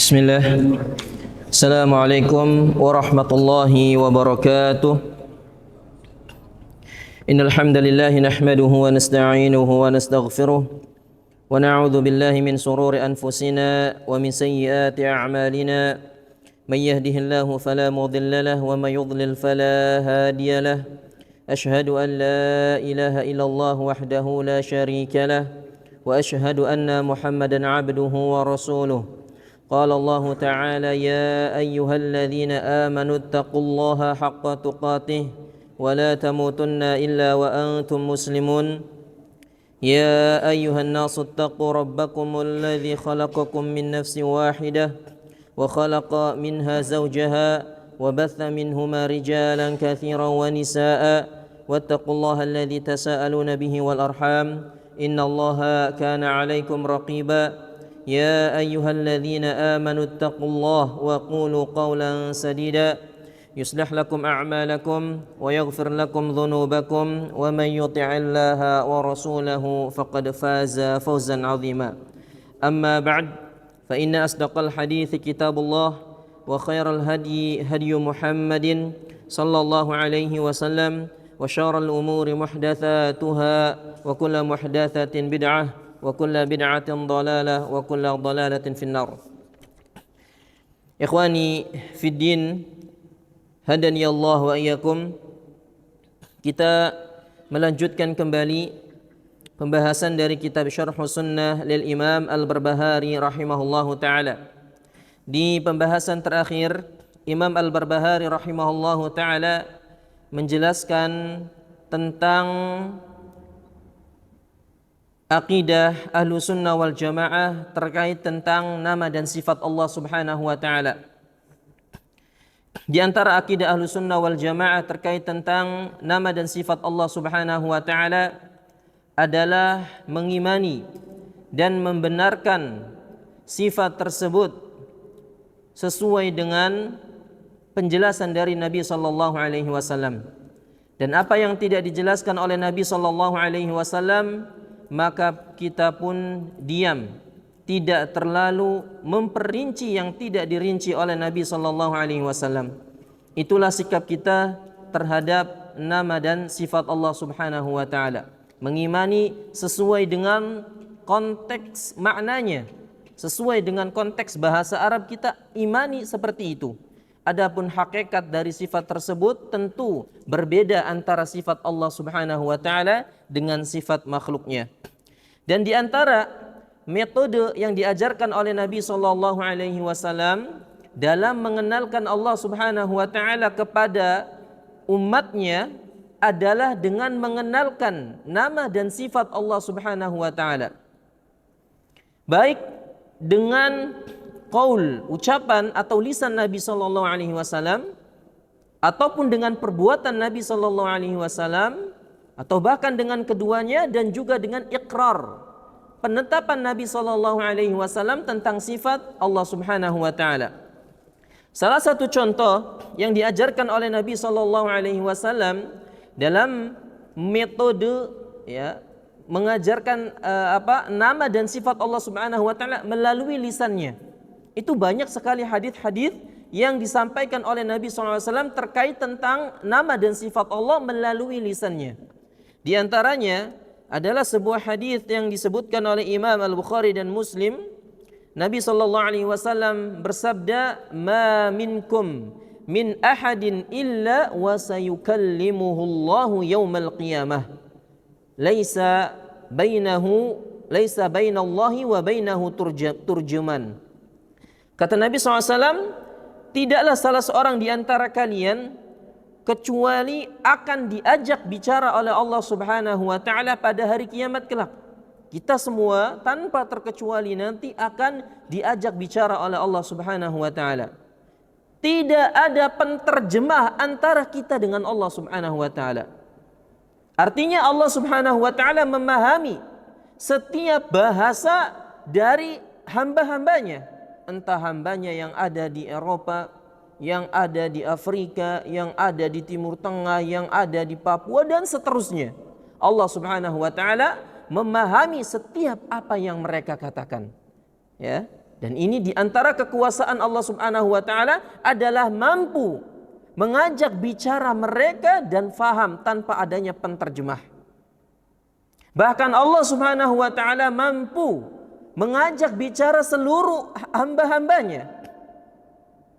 Bismillah. Assalamualaikum warahmatullahi wabarakatuh. Innal hamdalillah nahmaduhu wa nasta'inuhu wa nastaghfiruh wa na'udzu billahi min shururi anfusina wa min sayyiati a'malina. May yahdihillahu fala mudilla lahu wa may yudlil fala hadiya lahu. Ashhadu an la ilaha illallah wahdahu la syarika lahu wa ashhadu anna Muhammadan 'abduhu wa rasuluh. قال الله تعالى يا أيها الذين آمنوا اتقوا الله حق تقاته ولا تموتن إلا وأنتم مسلمون يا أيها الناس اتقوا ربكم الذي خلقكم من نفس واحدة وخلق منها زوجها وبث منهما رجالا كثيرا ونساء واتقوا الله الذي تساءلون به والأرحام إن الله كان عليكم رقيبا يا أيها الذين آمنوا اتقوا الله وقولوا قولا سديدا يصلح لكم أعمالكم ويغفر لكم ذنوبكم ومن يطع الله ورسوله فقد فاز فوزا عظيما أما بعد فإن أصدق الحديث كتاب الله وخير الهدي هدي محمد صلى الله عليه وسلم وشر الأمور محدثاتها وكل محدثة بدعة wa kullu bid'atin dhalalah wa kullu dhalalatin finnar. Ikhwani fid din, hadani Allah wa iyyakum. Kita melanjutkan kembali pembahasan dari kitab Syarh Sunnah lil Imam Al-Barbahari rahimahullahu taala. Di pembahasan terakhir, Imam Al-Barbahari rahimahullahu taala menjelaskan tentang aqidah ahlu sunnah wal jamaah terkait tentang nama dan sifat Allah subhanahu wa ta'ala. Di antara aqidah ahlu sunnah wal jamaah terkait tentang nama dan sifat Allah subhanahu wa ta'ala adalah mengimani dan membenarkan sifat tersebut sesuai dengan penjelasan dari Nabi sallallahu alaihi wasallam. Dan apa yang tidak dijelaskan oleh Nabi sallallahu alaihi wasallam maka kita pun diam, tidak terlalu memperinci yang tidak dirinci oleh Nabi sallallahu alaihi wasallam. Itulah sikap kita terhadap nama dan sifat Allah Subhanahu wa taala. Mengimani sesuai dengan konteks maknanya, sesuai dengan konteks bahasa Arab kita imani seperti itu. Adapun hakikat dari sifat tersebut tentu berbeda antara sifat Allah Subhanahu wa taala dengan sifat makhluknya. Dan di antara metode yang diajarkan oleh Nabi sallallahu alaihi wasallam dalam mengenalkan Allah Subhanahu wa taala kepada umatnya adalah dengan mengenalkan nama dan sifat Allah Subhanahu wa taala. Baik dengan qaul, ucapan atau lisan Nabi sallallahu alaihi wasallam ataupun dengan perbuatan Nabi sallallahu alaihi wasallam atau bahkan dengan keduanya dan juga dengan iqrar, penetapan Nabi sallallahu alaihi wasallam tentang sifat Allah Subhanahu wa taala. Salah satu contoh yang diajarkan oleh Nabi sallallahu alaihi wasallam dalam metode mengajarkan nama dan sifat Allah Subhanahu wa taala melalui lisannya. Itu banyak sekali hadis-hadis yang disampaikan oleh Nabi SAW terkait tentang nama dan sifat Allah melalui lisannya. Di antaranya adalah sebuah hadis yang disebutkan oleh Imam Al-Bukhari dan Muslim. Nabi SAW bersabda, "Ma minkum min ahadin illa wa sayukallimuhu Allahu yaumal qiyamah. Laisa bainallahi wa bainahu turjuman." Kata Nabi SAW, tidaklah salah seorang di antara kalian kecuali akan diajak bicara oleh Allah Subhanahu wa taala pada hari kiamat kelak. Kita semua tanpa terkecuali nanti akan diajak bicara oleh Allah Subhanahu wa taala. Tidak ada penterjemah antara kita dengan Allah Subhanahu wa taala. Artinya Allah Subhanahu wa taala memahami setiap bahasa dari hamba-hambanya. Entah hambanya yang ada di Eropa, yang ada di Afrika, yang ada di Timur Tengah, yang ada di Papua dan seterusnya. Allah Subhanahu wa taala memahami setiap apa yang mereka katakan. Ya. Dan ini di antara kekuasaan Allah Subhanahu wa taala adalah mampu mengajak bicara mereka dan faham tanpa adanya penterjemah. Bahkan Allah Subhanahu wa taala mampu mengajak bicara seluruh hamba-hambanya.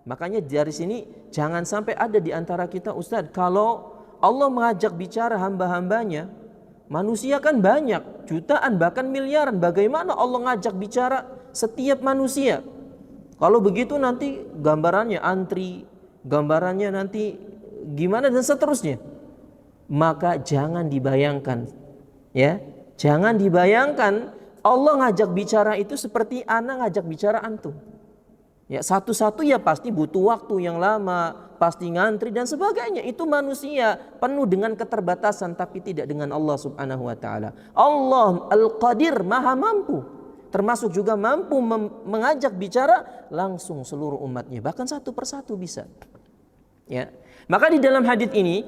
Makanya dari sini jangan sampai ada di antara kita, Ustaz, kalau Allah mengajak bicara hamba-hambanya, manusia kan banyak, jutaan bahkan miliaran, bagaimana Allah ngajak bicara setiap manusia? Kalau begitu nanti gambarannya antri, gambarannya nanti gimana dan seterusnya. Maka jangan dibayangkan, ya, jangan dibayangkan Allah ngajak bicara itu seperti ana ngajak bicara antum. Ya, satu-satu ya pasti butuh waktu yang lama, pasti ngantri dan sebagainya. Itu manusia penuh dengan keterbatasan, tapi tidak dengan Allah Subhanahu wa taala. Allah Al-Qadir, Maha mampu. Termasuk juga mampu mengajak bicara langsung seluruh umatnya, bahkan satu persatu bisa. Ya. Maka di dalam hadis ini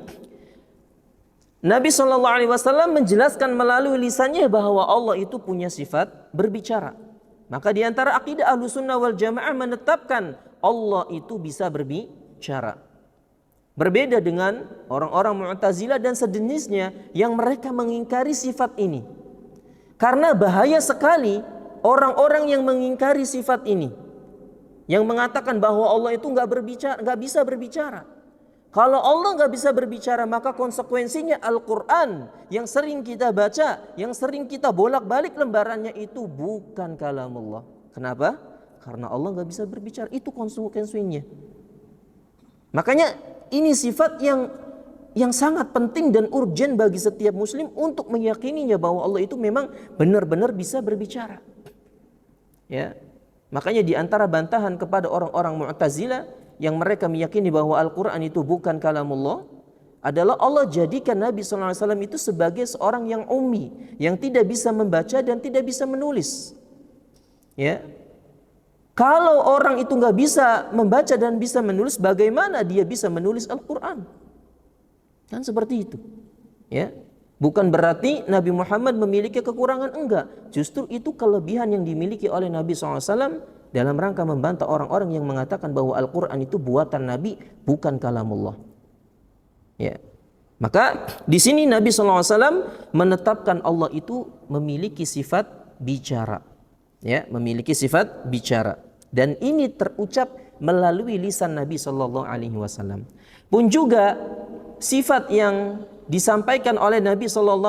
Nabi SAW menjelaskan melalui lisannya bahwa Allah itu punya sifat berbicara. Maka di antara akidah Ahlussunnah wal Jamaah menetapkan Allah itu bisa berbicara. Berbeda dengan orang-orang Mu'tazilah dan sejenisnya yang mereka mengingkari sifat ini. Karena bahaya sekali orang-orang yang mengingkari sifat ini, yang mengatakan bahwa Allah itu nggak bisa berbicara. Kalau Allah nggak bisa berbicara, maka konsekuensinya Al-Quran yang sering kita baca, yang sering kita bolak-balik lembarannya itu bukan kalamullah. Kenapa? Karena Allah nggak bisa berbicara. Itu konsekuensinya. Makanya ini sifat yang sangat penting dan urgen bagi setiap muslim untuk meyakininya bahwa Allah itu memang benar-benar bisa berbicara. Ya, makanya di antara bantahan kepada orang-orang Mu'tazilah yang mereka meyakini bahwa Al-Quran itu bukan kalamullah adalah Allah jadikan Nabi SAW itu sebagai seorang yang ummi, yang tidak bisa membaca dan tidak bisa menulis. Ya, kalau orang itu nggak bisa membaca dan bisa menulis, bagaimana dia bisa menulis Al-Quran? Kan seperti itu. Ya, bukan berarti Nabi Muhammad memiliki kekurangan, enggak. Justru itu kelebihan yang dimiliki oleh Nabi SAW dalam rangka membantah orang-orang yang mengatakan bahwa Al-Quran itu buatan Nabi, bukan kalamullah. Ya. Maka di sini Nabi SAW menetapkan Allah itu memiliki sifat bicara. Ya, memiliki sifat bicara. Dan ini terucap melalui lisan Nabi SAW. Pun juga sifat yang disampaikan oleh Nabi SAW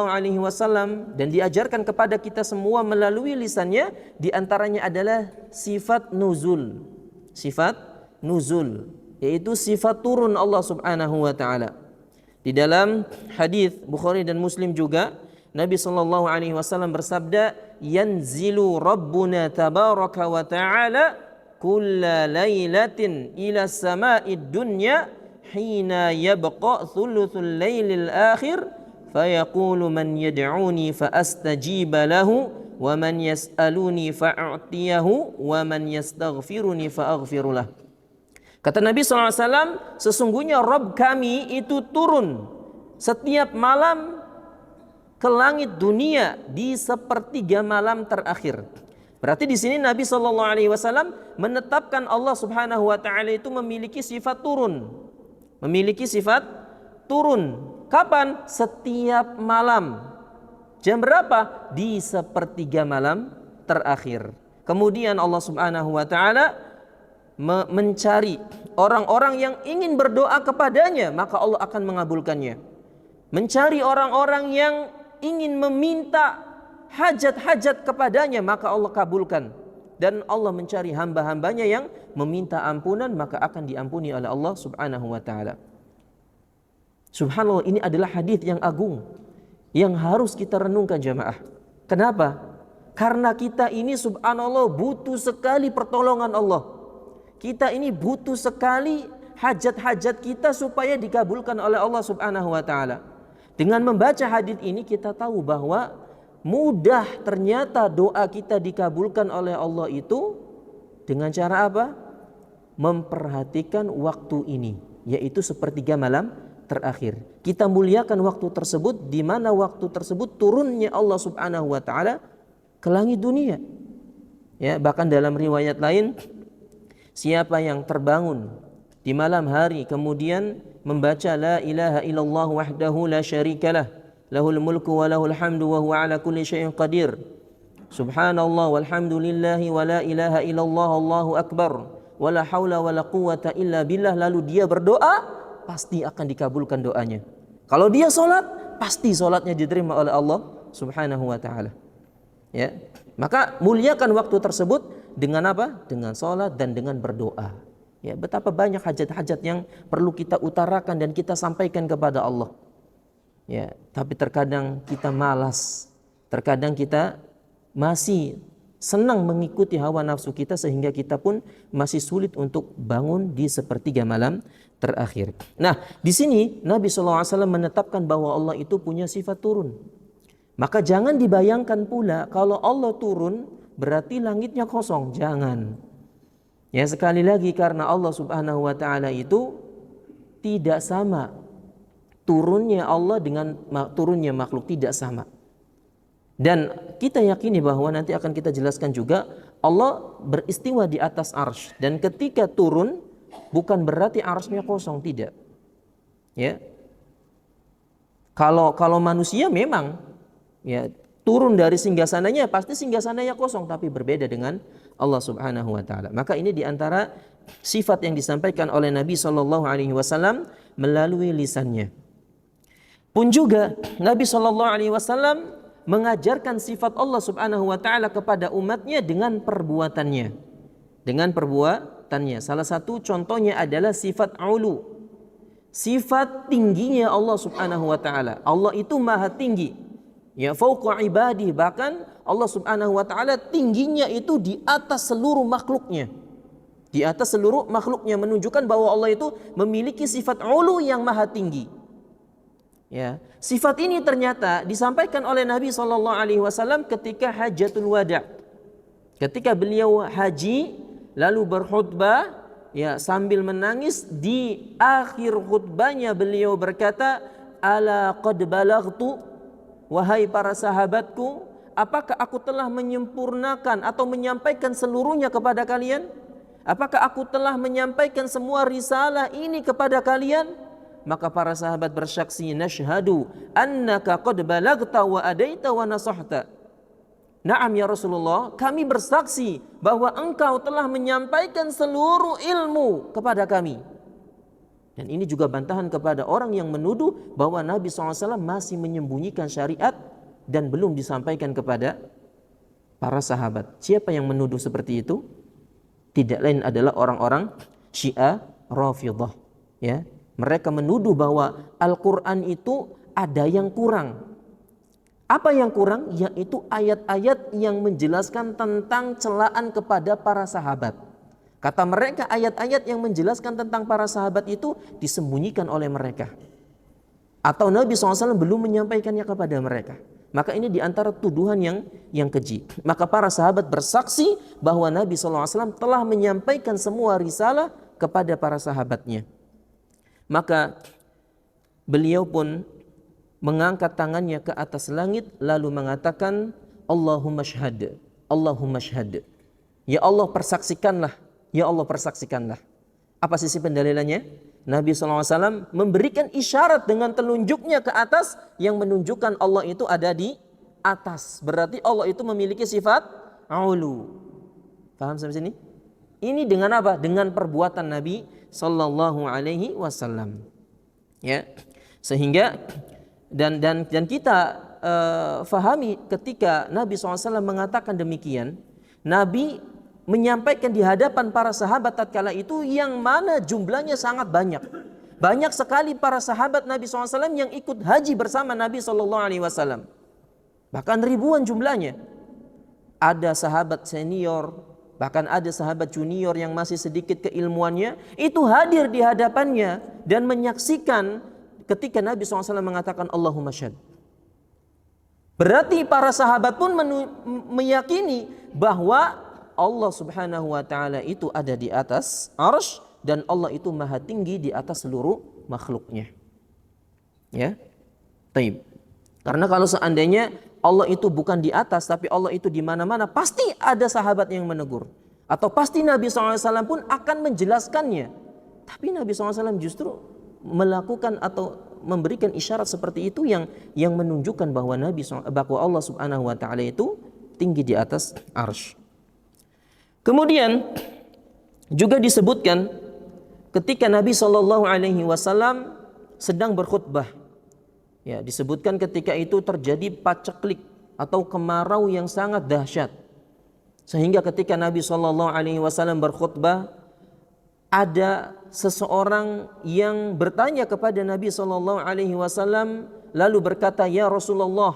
dan diajarkan kepada kita semua melalui lisannya, diantaranya adalah sifat nuzul. Sifat nuzul, yaitu sifat turun Allah Subhanahu wa taala. Di dalam hadis Bukhari dan Muslim juga Nabi SAW bersabda, yanzilu rabbuna tabaraka wa ta'ala kulla laylatin ila sama'id dunya hina yabqa thuluthul laylil akhir fayaqulu man yad'uni fa astajiba lahu wa man yas'aluni fa'atiyahu wa man yastaghfiruni fa aghfiru lah. Kata Nabi SAW, sesungguhnya Rabb kami itu turun setiap malam ke langit dunia di sepertiga malam terakhir. Berarti di sini Nabi SAW menetapkan Allah Subhanahu wa taala itu memiliki sifat turun. Memiliki sifat turun. Kapan? Setiap malam. Jam berapa? Di sepertiga malam terakhir. Kemudian Allah Subhanahu wa taala mencari orang-orang yang ingin berdoa kepadanya, maka Allah akan mengabulkannya. Mencari orang-orang yang ingin meminta hajat-hajat kepadanya, maka Allah kabulkan. Dan Allah mencari hamba-hambanya yang meminta ampunan, maka akan diampuni oleh Allah Subhanahu wa taala. Subhanallah, ini adalah hadis yang agung yang harus kita renungkan jamaah. Kenapa? Karena kita ini subhanallah butuh sekali pertolongan Allah. Kita ini butuh sekali hajat-hajat kita supaya dikabulkan oleh Allah Subhanahu wa taala. Dengan membaca hadis ini kita tahu bahwa mudah ternyata doa kita dikabulkan oleh Allah itu dengan cara apa? Memperhatikan waktu ini, yaitu sepertiga malam terakhir. Kita muliakan waktu tersebut, di mana waktu tersebut turunnya Allah Subhanahu wa taala ke langit dunia. Ya, bahkan dalam riwayat lain, siapa yang terbangun di malam hari kemudian membaca la ilaha illallah wahdahu la syarikalah lahul mulku wa lahul hamdu wa huwa ala kulli syai'in qadir. Subhanallah walhamdulillahi wa la ilaha illallah Allahu akbar wa la haula wa la quwata illa billah, lalu dia berdoa, pasti akan dikabulkan doanya. Kalau dia salat, pasti salatnya diterima oleh Allah Subhanahu wa taala. Ya. Maka muliakan waktu tersebut dengan apa? Dengan salat dan dengan berdoa. Ya, betapa banyak hajat-hajat yang perlu kita utarakan dan kita sampaikan kepada Allah. Ya, tapi terkadang kita malas. Terkadang kita masih senang mengikuti hawa nafsu kita sehingga kita pun masih sulit untuk bangun di sepertiga malam terakhir. Nah, di sini Nabi SAW menetapkan bahwa Allah itu punya sifat turun. Maka jangan dibayangkan pula kalau Allah turun berarti langitnya kosong. Jangan. Ya, sekali lagi, karena Allah Subhanahu wa taala itu tidak sama. Turunnya Allah dengan turunnya makhluk tidak sama. Dan kita yakini bahwa nanti akan kita jelaskan juga Allah beristiwa di atas arsy, dan ketika turun bukan berarti arsy-nya kosong, tidak. Ya. Kalau manusia memang ya turun dari singgasananya, pasti singgasananya kosong, tapi berbeda dengan Allah Subhanahu wa taala. Maka ini diantara sifat yang disampaikan oleh Nabi sallallahu alaihi wasallam melalui lisannya. Pun juga Nabi sallallahu alaihi wasallam mengajarkan sifat Allah Subhanahu wa taala kepada umatnya dengan perbuatannya. Dengan perbuatannya. Salah satu contohnya adalah sifat ulu. Sifat tingginya Allah Subhanahu wa taala. Allah itu maha tinggi. Ya, fauqa ibadi, bahkan Allah Subhanahu wa taala tingginya itu di atas seluruh makhluknya. Di atas seluruh makhluknya, menunjukkan bahwa Allah itu memiliki sifat ulu yang maha tinggi. Ya, sifat ini ternyata disampaikan oleh Nabi sallallahu alaihi wasallam ketika Hajjatul Wada'. Ketika beliau haji lalu berkhutbah, ya, sambil menangis, di akhir khutbahnya beliau berkata, "Ala qad balaghtu?" Wahai para sahabatku, apakah aku telah menyempurnakan atau menyampaikan seluruhnya kepada kalian? Apakah aku telah menyampaikan semua risalah ini kepada kalian? Maka para sahabat bersaksi, nashhadu annaka qad balagta wa adaita wa nasahta. Naam ya Rasulullah, kami bersaksi bahwa engkau telah menyampaikan seluruh ilmu kepada kami. Dan ini juga bantahan kepada orang yang menuduh bahwa Nabi SAW masih menyembunyikan syariat dan belum disampaikan kepada para sahabat. Siapa yang menuduh seperti itu? Tidak lain adalah orang-orang Syiah Rafidhah. Ya, mereka menuduh bahwa Al-Quran itu ada yang kurang. Apa yang kurang? Yaitu ayat-ayat yang menjelaskan tentang celaan kepada para sahabat. Kata mereka, ayat-ayat yang menjelaskan tentang para sahabat itu disembunyikan oleh mereka, atau Nabi SAW belum menyampaikannya kepada mereka. Maka ini diantara tuduhan yang keji. Maka para sahabat bersaksi bahwa Nabi SAW telah menyampaikan semua risalah kepada para sahabatnya. Maka beliau pun mengangkat tangannya ke atas langit lalu mengatakan, Allahumma syhad, Allahumma syhad. Ya Allah, persaksikanlah. Ya Allah, persaksikanlah. Apa sisi pendalilannya? Nabi SAW memberikan isyarat dengan telunjuknya ke atas yang menunjukkan Allah itu ada di atas. Berarti Allah itu memiliki sifat ulu. Paham sampai sini? Ini dengan apa? Dengan perbuatan Nabi sallallahu alaihi wasallam. Ya. Sehingga dan kita fahami ketika Nabi SAW mengatakan demikian, Nabi menyampaikan di hadapan para sahabat tatkala itu yang mana jumlahnya sangat banyak. Banyak sekali para sahabat Nabi SAW yang ikut haji bersama Nabi SAW. Bahkan ribuan jumlahnya. Ada sahabat senior, bahkan ada sahabat junior yang masih sedikit keilmuannya, itu hadir di hadapannya dan menyaksikan ketika Nabi SAW mengatakan Allahumma syahid. Berarti para sahabat pun meyakini bahwa Allah Subhanahu wa taala itu ada di atas arsy dan Allah itu maha tinggi di atas seluruh makhluknya. Ya. Baik. Karena kalau seandainya Allah itu bukan di atas, tapi Allah itu di mana-mana, pasti ada sahabat yang menegur. Atau pasti Nabi SAW pun akan menjelaskannya. Tapi Nabi SAW justru melakukan atau memberikan isyarat seperti itu yang menunjukkan bahwa bahwa Allah Subhanahu wa taala itu tinggi di atas arsy. Kemudian juga disebutkan ketika Nabi SAW sedang berkhutbah, ya, disebutkan ketika itu terjadi paceklik atau kemarau yang sangat dahsyat, sehingga ketika Nabi SAW berkhutbah, ada seseorang yang bertanya kepada Nabi SAW lalu berkata, "Ya Rasulullah,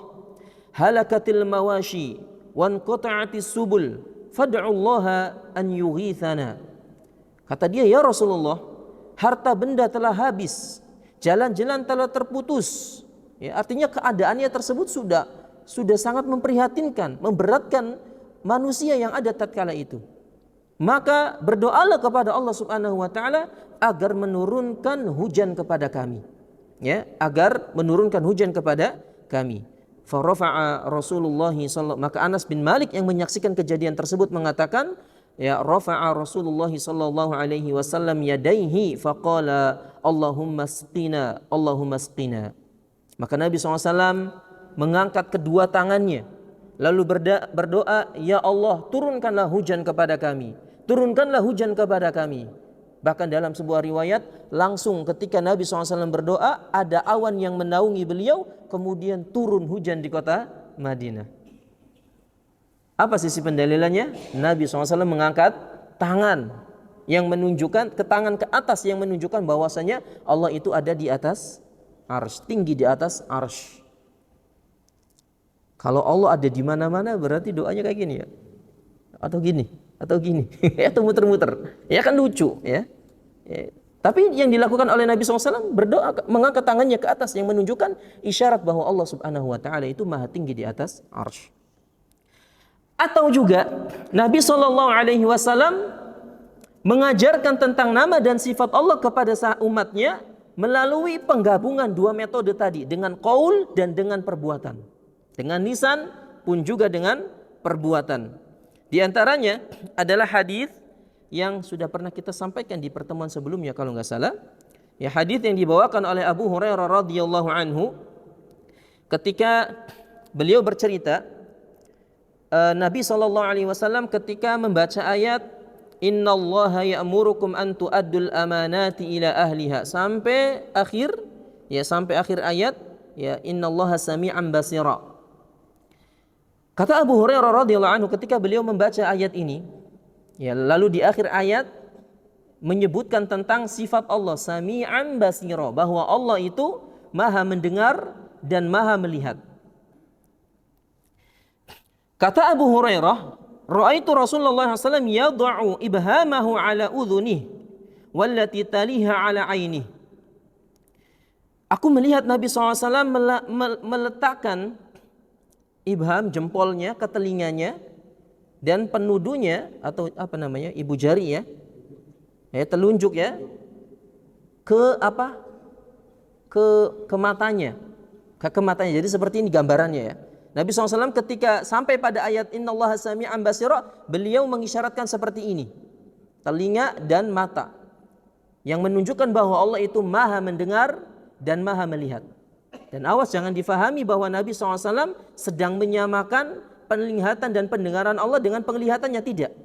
halakatil mawashi wan qata'atis subul fad'ullaha an yughithana." Kata dia, "Ya Rasulullah, harta benda telah habis, jalan-jalan telah terputus." Ya, artinya keadaannya tersebut sudah sangat memprihatinkan, memberatkan manusia yang ada tatkala itu. Maka berdoalah kepada Allah Subhanahu wa taala agar menurunkan hujan kepada kami. Ya, agar menurunkan hujan kepada kami. Farafa'a Rasulullah sallallahu, maka Anas bin Malik yang menyaksikan kejadian tersebut mengatakan, ya, rafa'a Rasulullah sallallahu alaihi wasallam yadaihi faqala Allahumma asqina, Allahumma asqina. Maka Nabi SAW mengangkat kedua tangannya lalu berdoa, "Ya Allah, turunkanlah hujan kepada kami. Turunkanlah hujan kepada kami." Bahkan dalam sebuah riwayat, langsung ketika Nabi SAW berdoa, ada awan yang menaungi beliau, kemudian turun hujan di kota Madinah. Apa sisi pendalilannya? Nabi SAW mengangkat tangan yang menunjukkan, ke tangan ke atas yang menunjukkan bahwasanya Allah itu ada di atas arsy, tinggi di atas arsy. Kalau Allah ada di mana-mana berarti doanya kayak gini ya. Atau gini, atau muter-muter. Ya kan lucu ya. Tapi yang dilakukan oleh Nabi SAW berdoa, mengangkat tangannya ke atas yang menunjukkan isyarat bahwa Allah Subhanahu wa taala itu maha tinggi di atas arsy. Atau juga Nabi SAW mengajarkan tentang nama dan sifat Allah kepada umatnya melalui penggabungan dua metode tadi, dengan qaul dan dengan perbuatan. Dengan lisan pun juga dengan perbuatan. Di antaranya adalah hadis yang sudah pernah kita sampaikan di pertemuan sebelumnya kalau nggak salah. Ya, hadis yang dibawakan oleh Abu Hurairah radhiyallahu anhu ketika beliau bercerita, Nabi SAW ketika membaca ayat Innallaha ya'murukum an tu'addul amanati ila ahliha sampai akhir ayat, ya, Innallaha sami'an basira. Kata Abu Hurairah radhiyallahu anhu ketika beliau membaca ayat ini, ya, lalu di akhir ayat menyebutkan tentang sifat Allah sami'an basira, bahwa Allah itu maha mendengar dan maha melihat. Kata Abu Hurairah, "Ra'aitu Rasulullah SAW yad'u ibhamahu ala udhunih wallati taliha ala ainih." Aku melihat Nabi SAW meletakkan ibham, jempolnya ke telinganya, dan penuduhnya atau ibu jari, ya, telunjuk, ya, ke matanya, Jadi seperti ini gambarannya, ya. Nabi SAW ketika sampai pada ayat Innallaha sami'an basira, beliau mengisyaratkan seperti ini, telinga dan mata, yang menunjukkan bahwa Allah itu maha mendengar dan maha melihat. Dan awas jangan difahami bahwa Nabi SAW sedang menyamakan penglihatan dan pendengaran Allah dengan penglihatannya, tidak.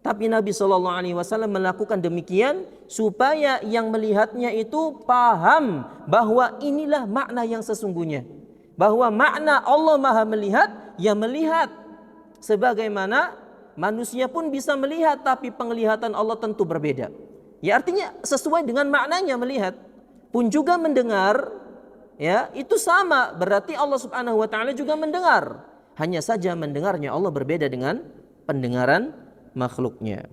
Tapi Nabi SAW melakukan demikian supaya yang melihatnya itu paham bahwa inilah makna yang sesungguhnya. Bahwa makna Allah maha melihat, ya melihat. Sebagaimana manusia pun bisa melihat, tapi penglihatan Allah tentu berbeda. Ya, artinya sesuai dengan maknanya melihat. Pun juga mendengar, ya, itu sama. Berarti Allah Subhanahu wa taala juga mendengar. Hanya saja mendengarnya Allah berbeda dengan pendengaran makhluknya.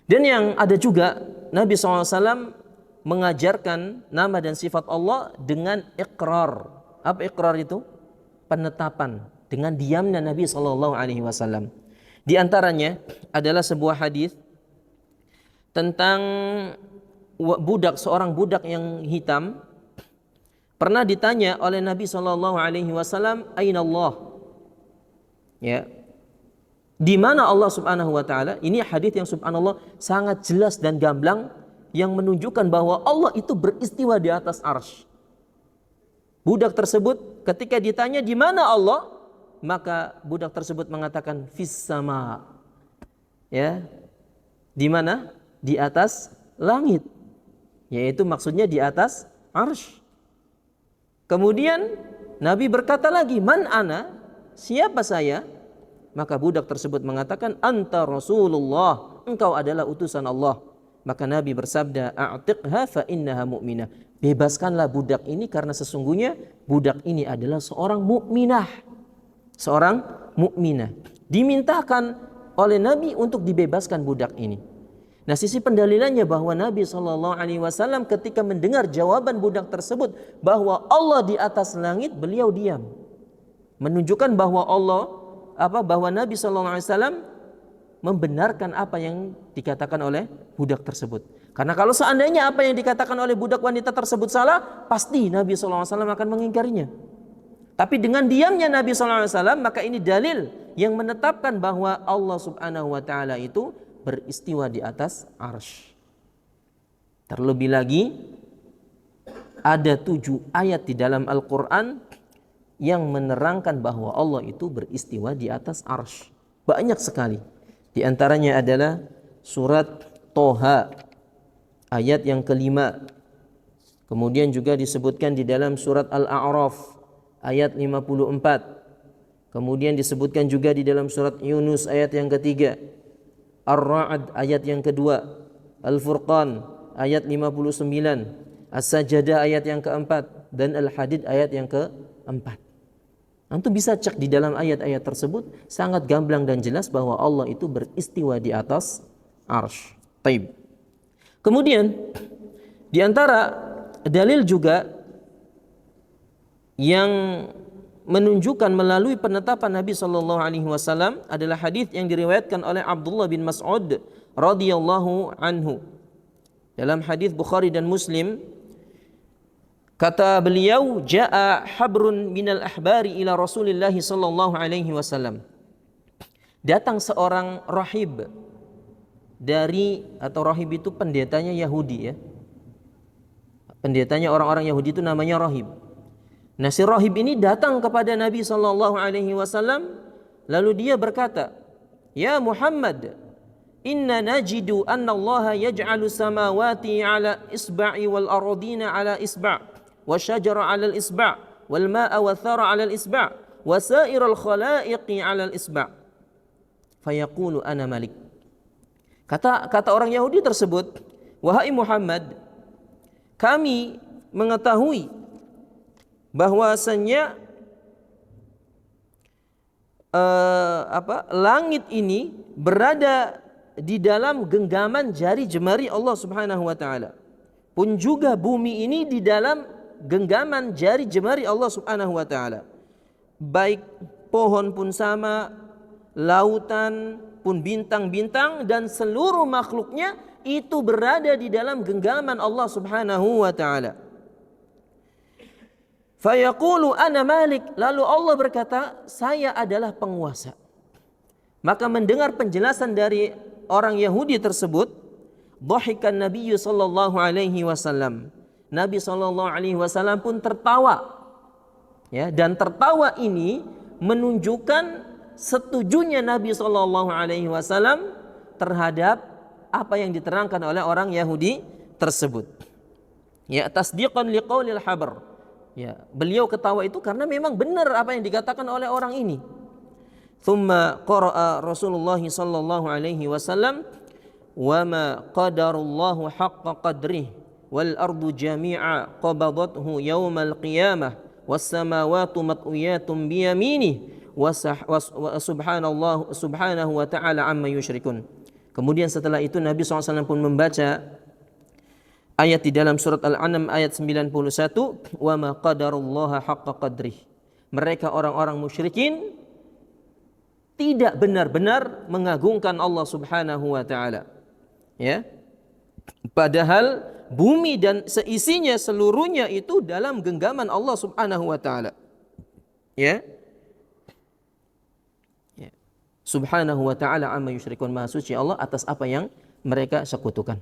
Dan yang ada juga Nabi SAW mengajarkan nama dan sifat Allah dengan iqrar. Apa iqrar itu? Penetapan, dengan diamnya Nabi SAW. Di antaranya adalah sebuah hadis tentang seorang budak yang hitam pernah ditanya oleh Nabi sallallahu alaihi wasallam, "Aina Allah?" Ya. Di mana Allah Subhanahu wa taala? Ini hadis yang subhanallah sangat jelas dan gamblang yang menunjukkan bahwa Allah itu beristiwa di atas arsy. Budak tersebut ketika ditanya di mana Allah, maka budak tersebut mengatakan fis sama. Ya. Di mana? Di atas langit. Yaitu maksudnya di atas arsy. Kemudian Nabi berkata lagi, "Man ana?" Siapa saya? Maka budak tersebut mengatakan, "Anta Rasulullah." Engkau adalah utusan Allah. Maka Nabi bersabda, "A'tiqha fa innaha mu'minah." Bebaskanlah budak ini karena sesungguhnya budak ini adalah seorang mukminah. Seorang mukminah. Dimintakan oleh Nabi untuk dibebaskan budak ini. Nah, sisi pendalilannya bahwa Nabi SAW ketika mendengar jawaban budak tersebut bahwa Allah di atas langit, beliau diam. Menunjukkan bahwa bahwa Nabi SAW membenarkan apa yang dikatakan oleh budak tersebut. Karena kalau seandainya apa yang dikatakan oleh budak wanita tersebut salah, pasti Nabi SAW akan mengingkarinya. Tapi dengan diamnya Nabi SAW, maka ini dalil yang menetapkan bahwa Allah Subhanahu wa taala itu beristiwa di atas arsy. Terlebih lagi ada 7 ayat di dalam Al-Quran yang menerangkan bahwa Allah itu beristiwa di atas arsy. Banyak sekali. Di antaranya adalah surat Toha ayat yang kelima. Kemudian juga disebutkan di dalam surat Al-A'raf ayat 54. Kemudian disebutkan juga di dalam surat Yunus ayat yang ketiga. Ar-Ra'd ayat yang kedua. Al-Furqan ayat 59. As-Sajdah ayat yang keempat. Dan Al-Hadid ayat yang keempat. Antum bisa cek di dalam ayat-ayat tersebut, sangat gamblang dan jelas bahwa Allah itu beristiwa di atas arsy. Taib. Kemudian di antara dalil juga yang menunjukkan melalui penetapan Nabi sallallahu alaihi wasallam adalah hadis yang diriwayatkan oleh Abdullah bin Mas'ud radhiyallahu anhu. Dalam hadis Bukhari dan Muslim, kata beliau, "Ja'a habrun minal ahbari ila Rasulillah sallallahu alaihi wasallam." Datang seorang rahib dari, atau rahib itu pendetanya Yahudi ya. Pendetanya orang-orang Yahudi itu namanya rahib. Nah, si rahib ini datang kepada Nabi sallallahu alaihi wasallam lalu dia berkata, "Ya Muhammad, inna najidu anna Allah yaj'alu samawati ala isba'i wal ardina ala isba' wa syajara ala isba' wal ma'a wa thara ala isba' wa sa'iral khalaiqi ala isba'." Fayaqulu ana Malik. Kata orang Yahudi tersebut, "Wahai Muhammad, kami mengetahui bahwasanya langit ini berada di dalam genggaman jari jemari Allah Subhanahu wa taala. Pun juga bumi ini di dalam genggaman jari jemari Allah Subhanahu wa taala. Baik pohon pun sama, lautan pun bintang-bintang dan seluruh makhluknya itu berada di dalam genggaman Allah Subhanahu wa taala." Fayaqulu ana Malik, lalu Allah berkata, "Saya adalah penguasa." Maka mendengar penjelasan dari orang Yahudi tersebut, dhahikan Nabi sallallahu alaihi wasallam. Nabi sallallahu alaihi wasallam pun tertawa. Ya, dan tertawa ini menunjukkan setujunya Nabi sallallahu alaihi wasallam terhadap apa yang diterangkan oleh orang Yahudi tersebut. Ya, tasdiqan liqaulil habr. Ya, beliau ketawa itu karena memang benar apa yang dikatakan oleh orang ini. Thumma qara'a Rasulullah sallallahu alaihi wasallam, "Wa ma qadarullahu haqqa qadrih wal ardu jami'a qabadathu yaumal qiyamah was samawati mat'uyatun bi yaminih wa subhanahu wa ta'ala amma yusyrikun." Kemudian setelah itu Nabi SAW pun membaca ayat di dalam surat Al-An'am ayat 91, "Wa ma qadarullaha haqqa qadrih." Mereka orang-orang musyrikin tidak benar-benar mengagungkan Allah Subhanahu wa taala. Ya. Padahal bumi dan seisinya seluruhnya itu dalam genggaman Allah Subhanahu wa taala. Ya. Ya. Subhanahu wa taala amma yusyrikun, maha suci Allah atas apa yang mereka sekutukan.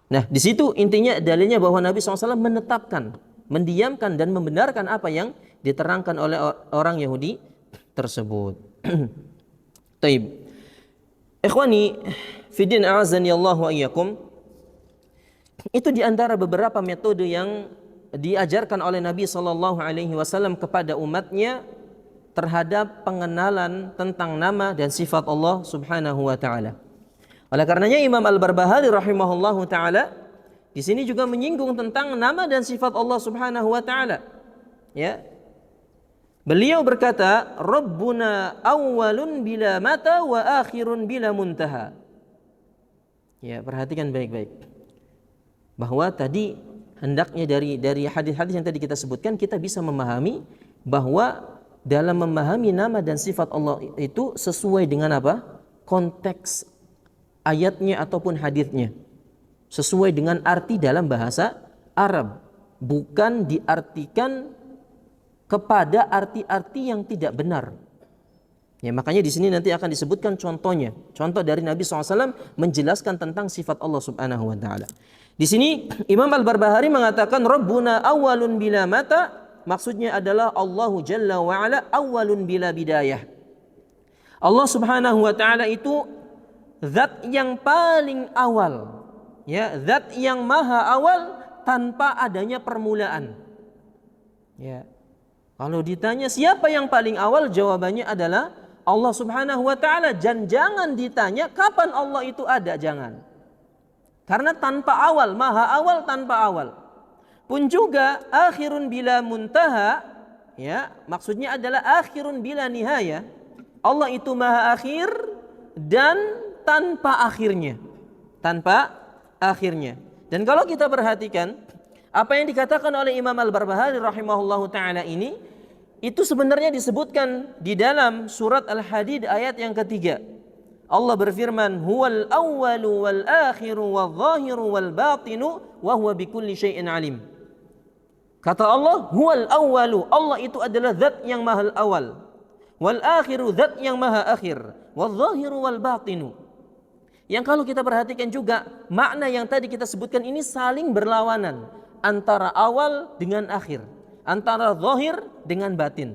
Nah, di situ intinya dalilnya bahwa Nabi SAW menetapkan, mendiamkan dan membenarkan apa yang diterangkan oleh orang Yahudi tersebut. Taib. Ikhwani fiddin a'azani Allah wa iyyakum. Itu di antara beberapa metode yang diajarkan oleh Nabi SAW kepada umatnya terhadap pengenalan tentang nama dan sifat Allah Subhanahu wa taala. Oleh karenanya Imam Al-Barbahari rahimahullahu taala di sini juga menyinggung tentang nama dan sifat Allah Subhanahu wa taala. Ya. Beliau berkata, "Rabbuna awwalun bila mata wa akhirun bila muntaha." Ya, perhatikan baik-baik. Bahwa tadi hendaknya dari hadis-hadis yang tadi kita sebutkan kita bisa memahami bahwa dalam memahami nama dan sifat Allah itu sesuai dengan apa? Konteks ayatnya ataupun hadisnya, sesuai dengan arti dalam bahasa Arab, bukan diartikan kepada arti-arti yang tidak benar. Ya, makanya di sini nanti akan disebutkan contohnya, contoh dari Nabi SAW menjelaskan tentang sifat Allah Subhanahu wa taala. Di sini Imam Al-Barbahari mengatakan Rabbuna awwalun bila mata, maksudnya adalah Allahu Jalla wa Ala awwalun bila bidayah. Allah Subhanahu wa taala itu zat yang paling awal, ya, zat yang maha awal tanpa adanya permulaan. Ya. Kalau ditanya siapa yang paling awal, jawabannya adalah Allah Subhanahu wa taala. Jangan ditanya kapan Allah itu ada, jangan. Karena tanpa awal, maha awal tanpa awal. Pun juga akhirun bila muntaha, ya, maksudnya adalah akhirun bila nihaya. Allah itu maha akhir dan tanpa akhirnya, tanpa akhirnya. Dan kalau kita perhatikan apa yang dikatakan oleh Imam Al-Barbahari rahimahullahu taala ini, itu sebenarnya disebutkan di dalam surat Al-Hadid ayat yang ketiga. Allah berfirman, "Huwal awwalu wal akhiru wal zahiru wal batinu wa huwa bikulli syai'in alim." Kata Allah, "Huwal awwalu", Allah itu adalah zat yang maha awal. Wal akhiru, zat yang maha akhir. Wal zahiru wal batinu. Yang kalau kita perhatikan juga makna yang tadi kita sebutkan ini saling berlawanan antara awal dengan akhir, antara zahir dengan batin.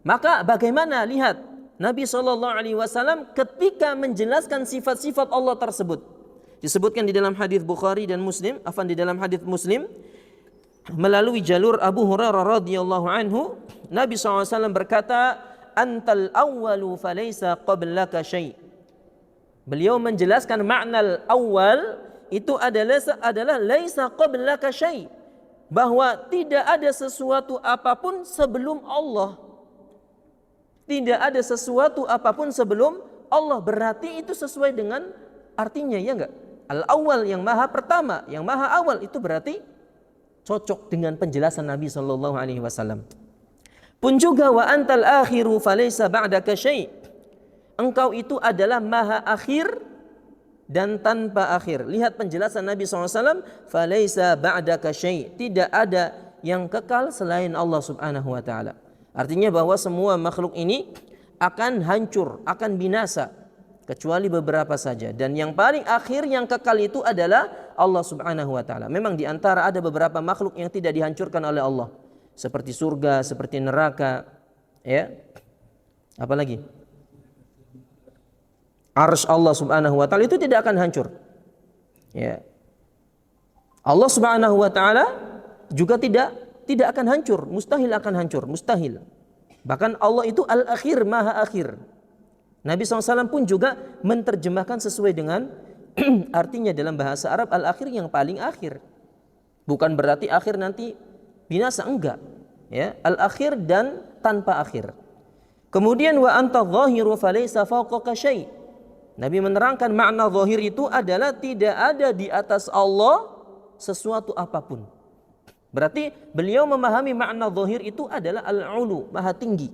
Maka bagaimana, lihat Nabi SAW ketika menjelaskan sifat-sifat Allah tersebut, disebutkan di dalam hadis Bukhari dan Muslim, di dalam hadis Muslim melalui jalur Abu Hurairah radhiyallahu anhu, Nabi SAW berkata, "Antal awwalu falaysa qablaka syai'." Beliau menjelaskan makna al-awwal itu adalah laisa qablaka syai', bahwa tidak ada sesuatu apapun sebelum Allah. Tidak ada sesuatu apapun sebelum Allah, berarti itu sesuai dengan artinya, ya enggak? Al-awwal yang maha pertama, yang maha awal, itu berarti cocok dengan penjelasan Nabi sallallahu alaihi wasallam. Pun juga wa antal akhiru falaysa ba'daka syai'. Engkau itu adalah maha akhir dan tanpa akhir. Lihat penjelasan Nabi SAW, falaysa ba'daka syai', tidak ada yang kekal selain Allah Subhanahu wa taala. Artinya bahwa semua makhluk ini akan hancur, akan binasa, kecuali beberapa saja. Dan yang paling akhir yang kekal itu adalah Allah Subhanahu wa taala. Memang di antara ada beberapa makhluk yang tidak dihancurkan oleh Allah, seperti surga, seperti neraka, ya. Apalagi? Arsy Allah Subhanahu wa taala itu tidak akan hancur. Ya. Allah Subhanahu wa taala juga tidak akan hancur, mustahil akan hancur, mustahil. Bahkan Allah itu al-akhir, maha akhir. Nabi SAW pun juga menerjemahkan sesuai dengan artinya dalam bahasa Arab, al-akhir yang paling akhir. Bukan berarti akhir nanti binasa, enggak. Ya, al-akhir dan tanpa akhir. Kemudian wa anta dhahiru falaysa fawqaka syai'. Nabi menerangkan makna zahir itu adalah tidak ada di atas Allah sesuatu apapun. Berarti beliau memahami makna zahir itu adalah al-ulu, maha tinggi.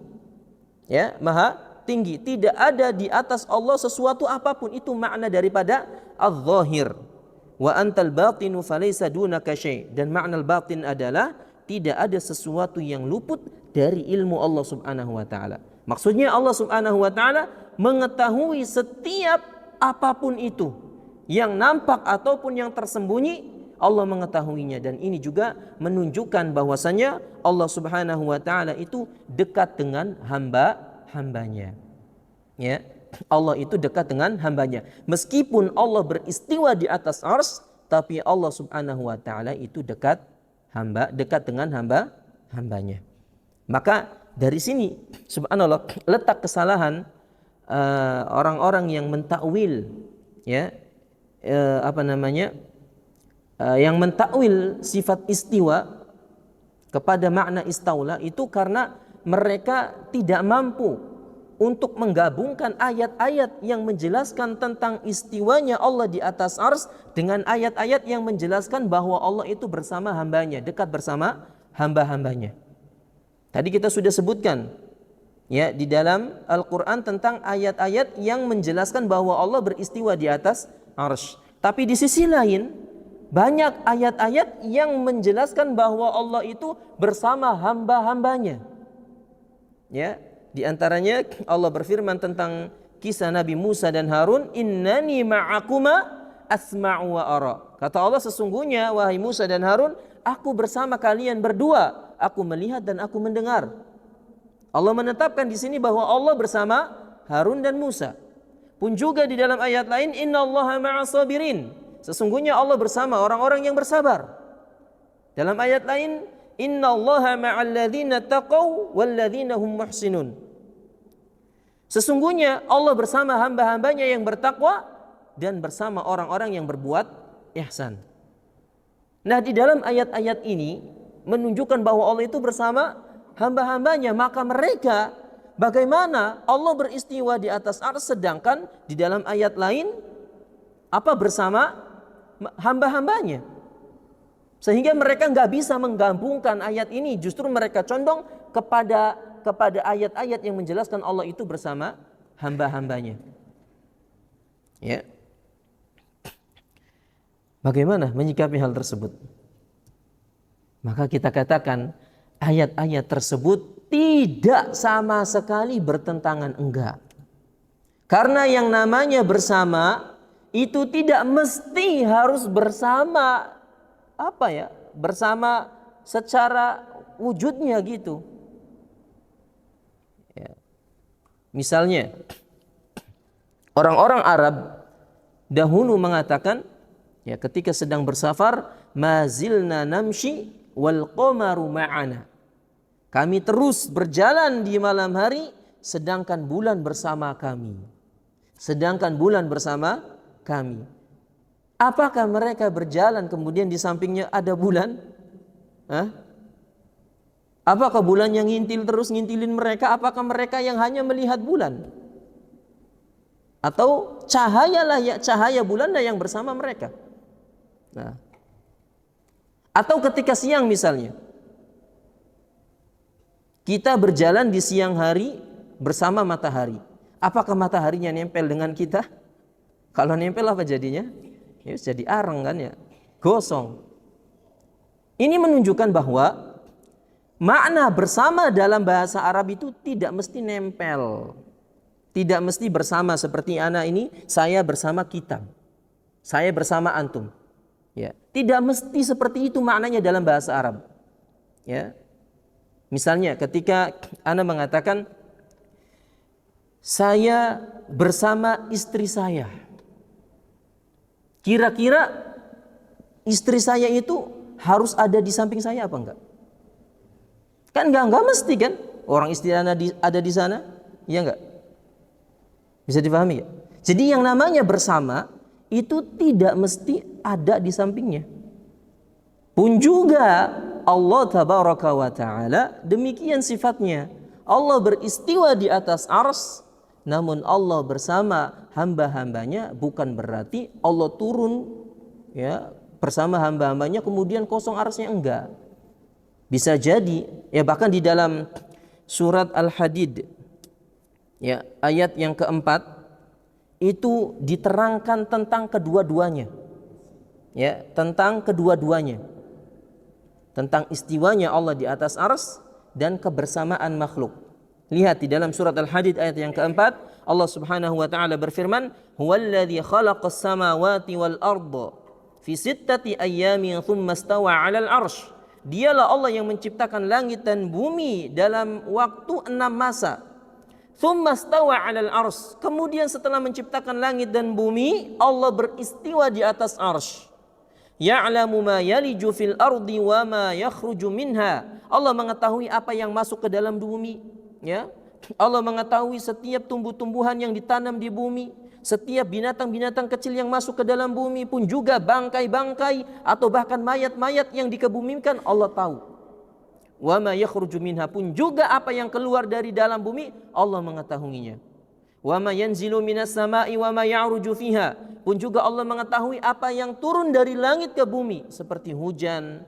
Ya, maha tinggi. Tidak ada di atas Allah sesuatu apapun. Itu makna daripada al-zahir. wa antal batinu falaysa dunaka syai'. Dan makna al-batin adalah tidak ada sesuatu yang luput dari ilmu Allah Subhanahu wa taala. Maksudnya Allah Subhanahu wa taala mengetahui setiap apapun itu, yang nampak ataupun yang tersembunyi, Allah mengetahuinya. Dan ini juga menunjukkan bahwasanya Allah Subhanahu wa taala itu dekat dengan hambanya. Ya, Allah itu dekat dengan hambanya. Meskipun Allah beristiwa di atas arsy, tapi Allah Subhanahu wa taala itu dekat dengan hambanya. Maka dari sini subhanallah letak kesalahan orang-orang yang mentakwil, ya, yang mentakwil sifat istiwa kepada makna istaula itu karena mereka tidak mampu untuk menggabungkan ayat-ayat yang menjelaskan tentang istiwanya Allah di atas arsy dengan ayat-ayat yang menjelaskan bahwa Allah itu bersama hambanya, dekat bersama hamba-hambanya. Tadi kita sudah sebutkan, ya, di dalam Al-Quran tentang ayat-ayat yang menjelaskan bahwa Allah beristiwa di atas arsy. Tapi di sisi lain banyak ayat-ayat yang menjelaskan bahwa Allah itu bersama hamba-hambanya. Ya, di antaranya Allah berfirman tentang kisah Nabi Musa dan Harun, innani ma'akuma asma'u wa ara. Kata Allah, sesungguhnya wahai Musa dan Harun, aku bersama kalian berdua, aku melihat dan aku mendengar. Allah menetapkan di sini bahwa Allah bersama Harun dan Musa. Pun juga di dalam ayat lain, innallaha ma'as sabirin. Sesungguhnya Allah bersama orang-orang yang bersabar. Dalam ayat lain, innallaha ma'al ladzina taqaw wal ladzina hum muhsinun. Sesungguhnya Allah bersama hamba-hambanya yang bertakwa dan bersama orang-orang yang berbuat ihsan. Nah, di dalam ayat-ayat ini menunjukkan bahwa Allah itu bersama hamba-hambanya. Maka mereka, bagaimana Allah beristiwa di atas arsy sedangkan di dalam ayat lain bersama hamba-hambanya? Sehingga mereka nggak bisa menggabungkan ayat ini. Justru mereka condong kepada ayat-ayat yang menjelaskan Allah itu bersama hamba-hambanya. Ya. Bagaimana menyikapi hal tersebut? Maka kita katakan ayat-ayat tersebut tidak sama sekali bertentangan, enggak. Karena yang namanya bersama itu tidak mesti harus bersama bersama secara wujudnya gitu. Ya. Misalnya orang-orang Arab dahulu mengatakan, ya, ketika sedang bersafar, mazilna namshi wal qamaru ma'ana. Kami terus berjalan di malam hari sedangkan bulan bersama kami. Sedangkan bulan bersama kami. Apakah mereka berjalan kemudian di sampingnya ada bulan? Apakah bulan yang ngintilin mereka? Apakah mereka yang hanya melihat bulan? Atau cahaya bulanlah yang bersama mereka? Nah. Atau ketika siang misalnya, kita berjalan di siang hari bersama matahari. Apakah mataharinya nempel dengan kita? Kalau nempel apa jadinya? Ya, jadi arang kan ya, gosong. Ini menunjukkan bahwa makna bersama dalam bahasa Arab itu tidak mesti nempel. Tidak mesti bersama seperti ana ini, saya bersama kita. Saya bersama antum. Ya, tidak mesti seperti itu maknanya dalam bahasa Arab. Ya. Misalnya ketika ana mengatakan saya bersama istri saya. Kira-kira istri saya itu harus ada di samping saya apa enggak? Kan enggak mesti kan? Orang istri ana ada di sana, iya enggak? Bisa dipahami ya? Jadi yang namanya bersama itu tidak mesti ada di sampingnya. Pun juga Allah tabaraka wa ta'ala demikian sifatnya. Allah beristiwa di atas arsy, namun Allah bersama hamba-hambanya bukan berarti Allah turun, ya, bersama hamba-hambanya kemudian kosong arsy-nya, enggak. Bisa jadi, ya, bahkan di dalam surat Al-Hadid, ya, ayat yang keempat itu diterangkan tentang kedua-duanya. ya, tentang kedua-duanya. Tentang istiwanya Allah di atas ars dan kebersamaan makhluk. Lihat di dalam surat Al-Hadid ayat yang keempat, Allah Subhanahu wa taala berfirman, "Huwallazi khalaqas samawati wal arda fi sittati ayyamin tsumma stawa 'alal arsy." Dialah Allah yang menciptakan langit dan bumi dalam waktu 6 masa. Tsumma stawa 'alal arsy. Kemudian setelah menciptakan langit dan bumi, Allah beristiwa di atas arsy. Ya'lamu ma yaliju fil ardi wa ma yakhruju minha. Allah mengetahui apa yang masuk ke dalam bumi, ya. Allah mengetahui setiap tumbuh-tumbuhan yang ditanam di bumi, setiap binatang-binatang kecil yang masuk ke dalam bumi pun juga bangkai-bangkai atau bahkan mayat-mayat yang dikebumikan Allah tahu. Wa ma yakhruju minha pun juga apa yang keluar dari dalam bumi Allah mengetahuinya. Wa ma yanzilu minas sama'i wa ma ya'ruju fiha pun juga Allah mengetahui apa yang turun dari langit ke bumi seperti hujan,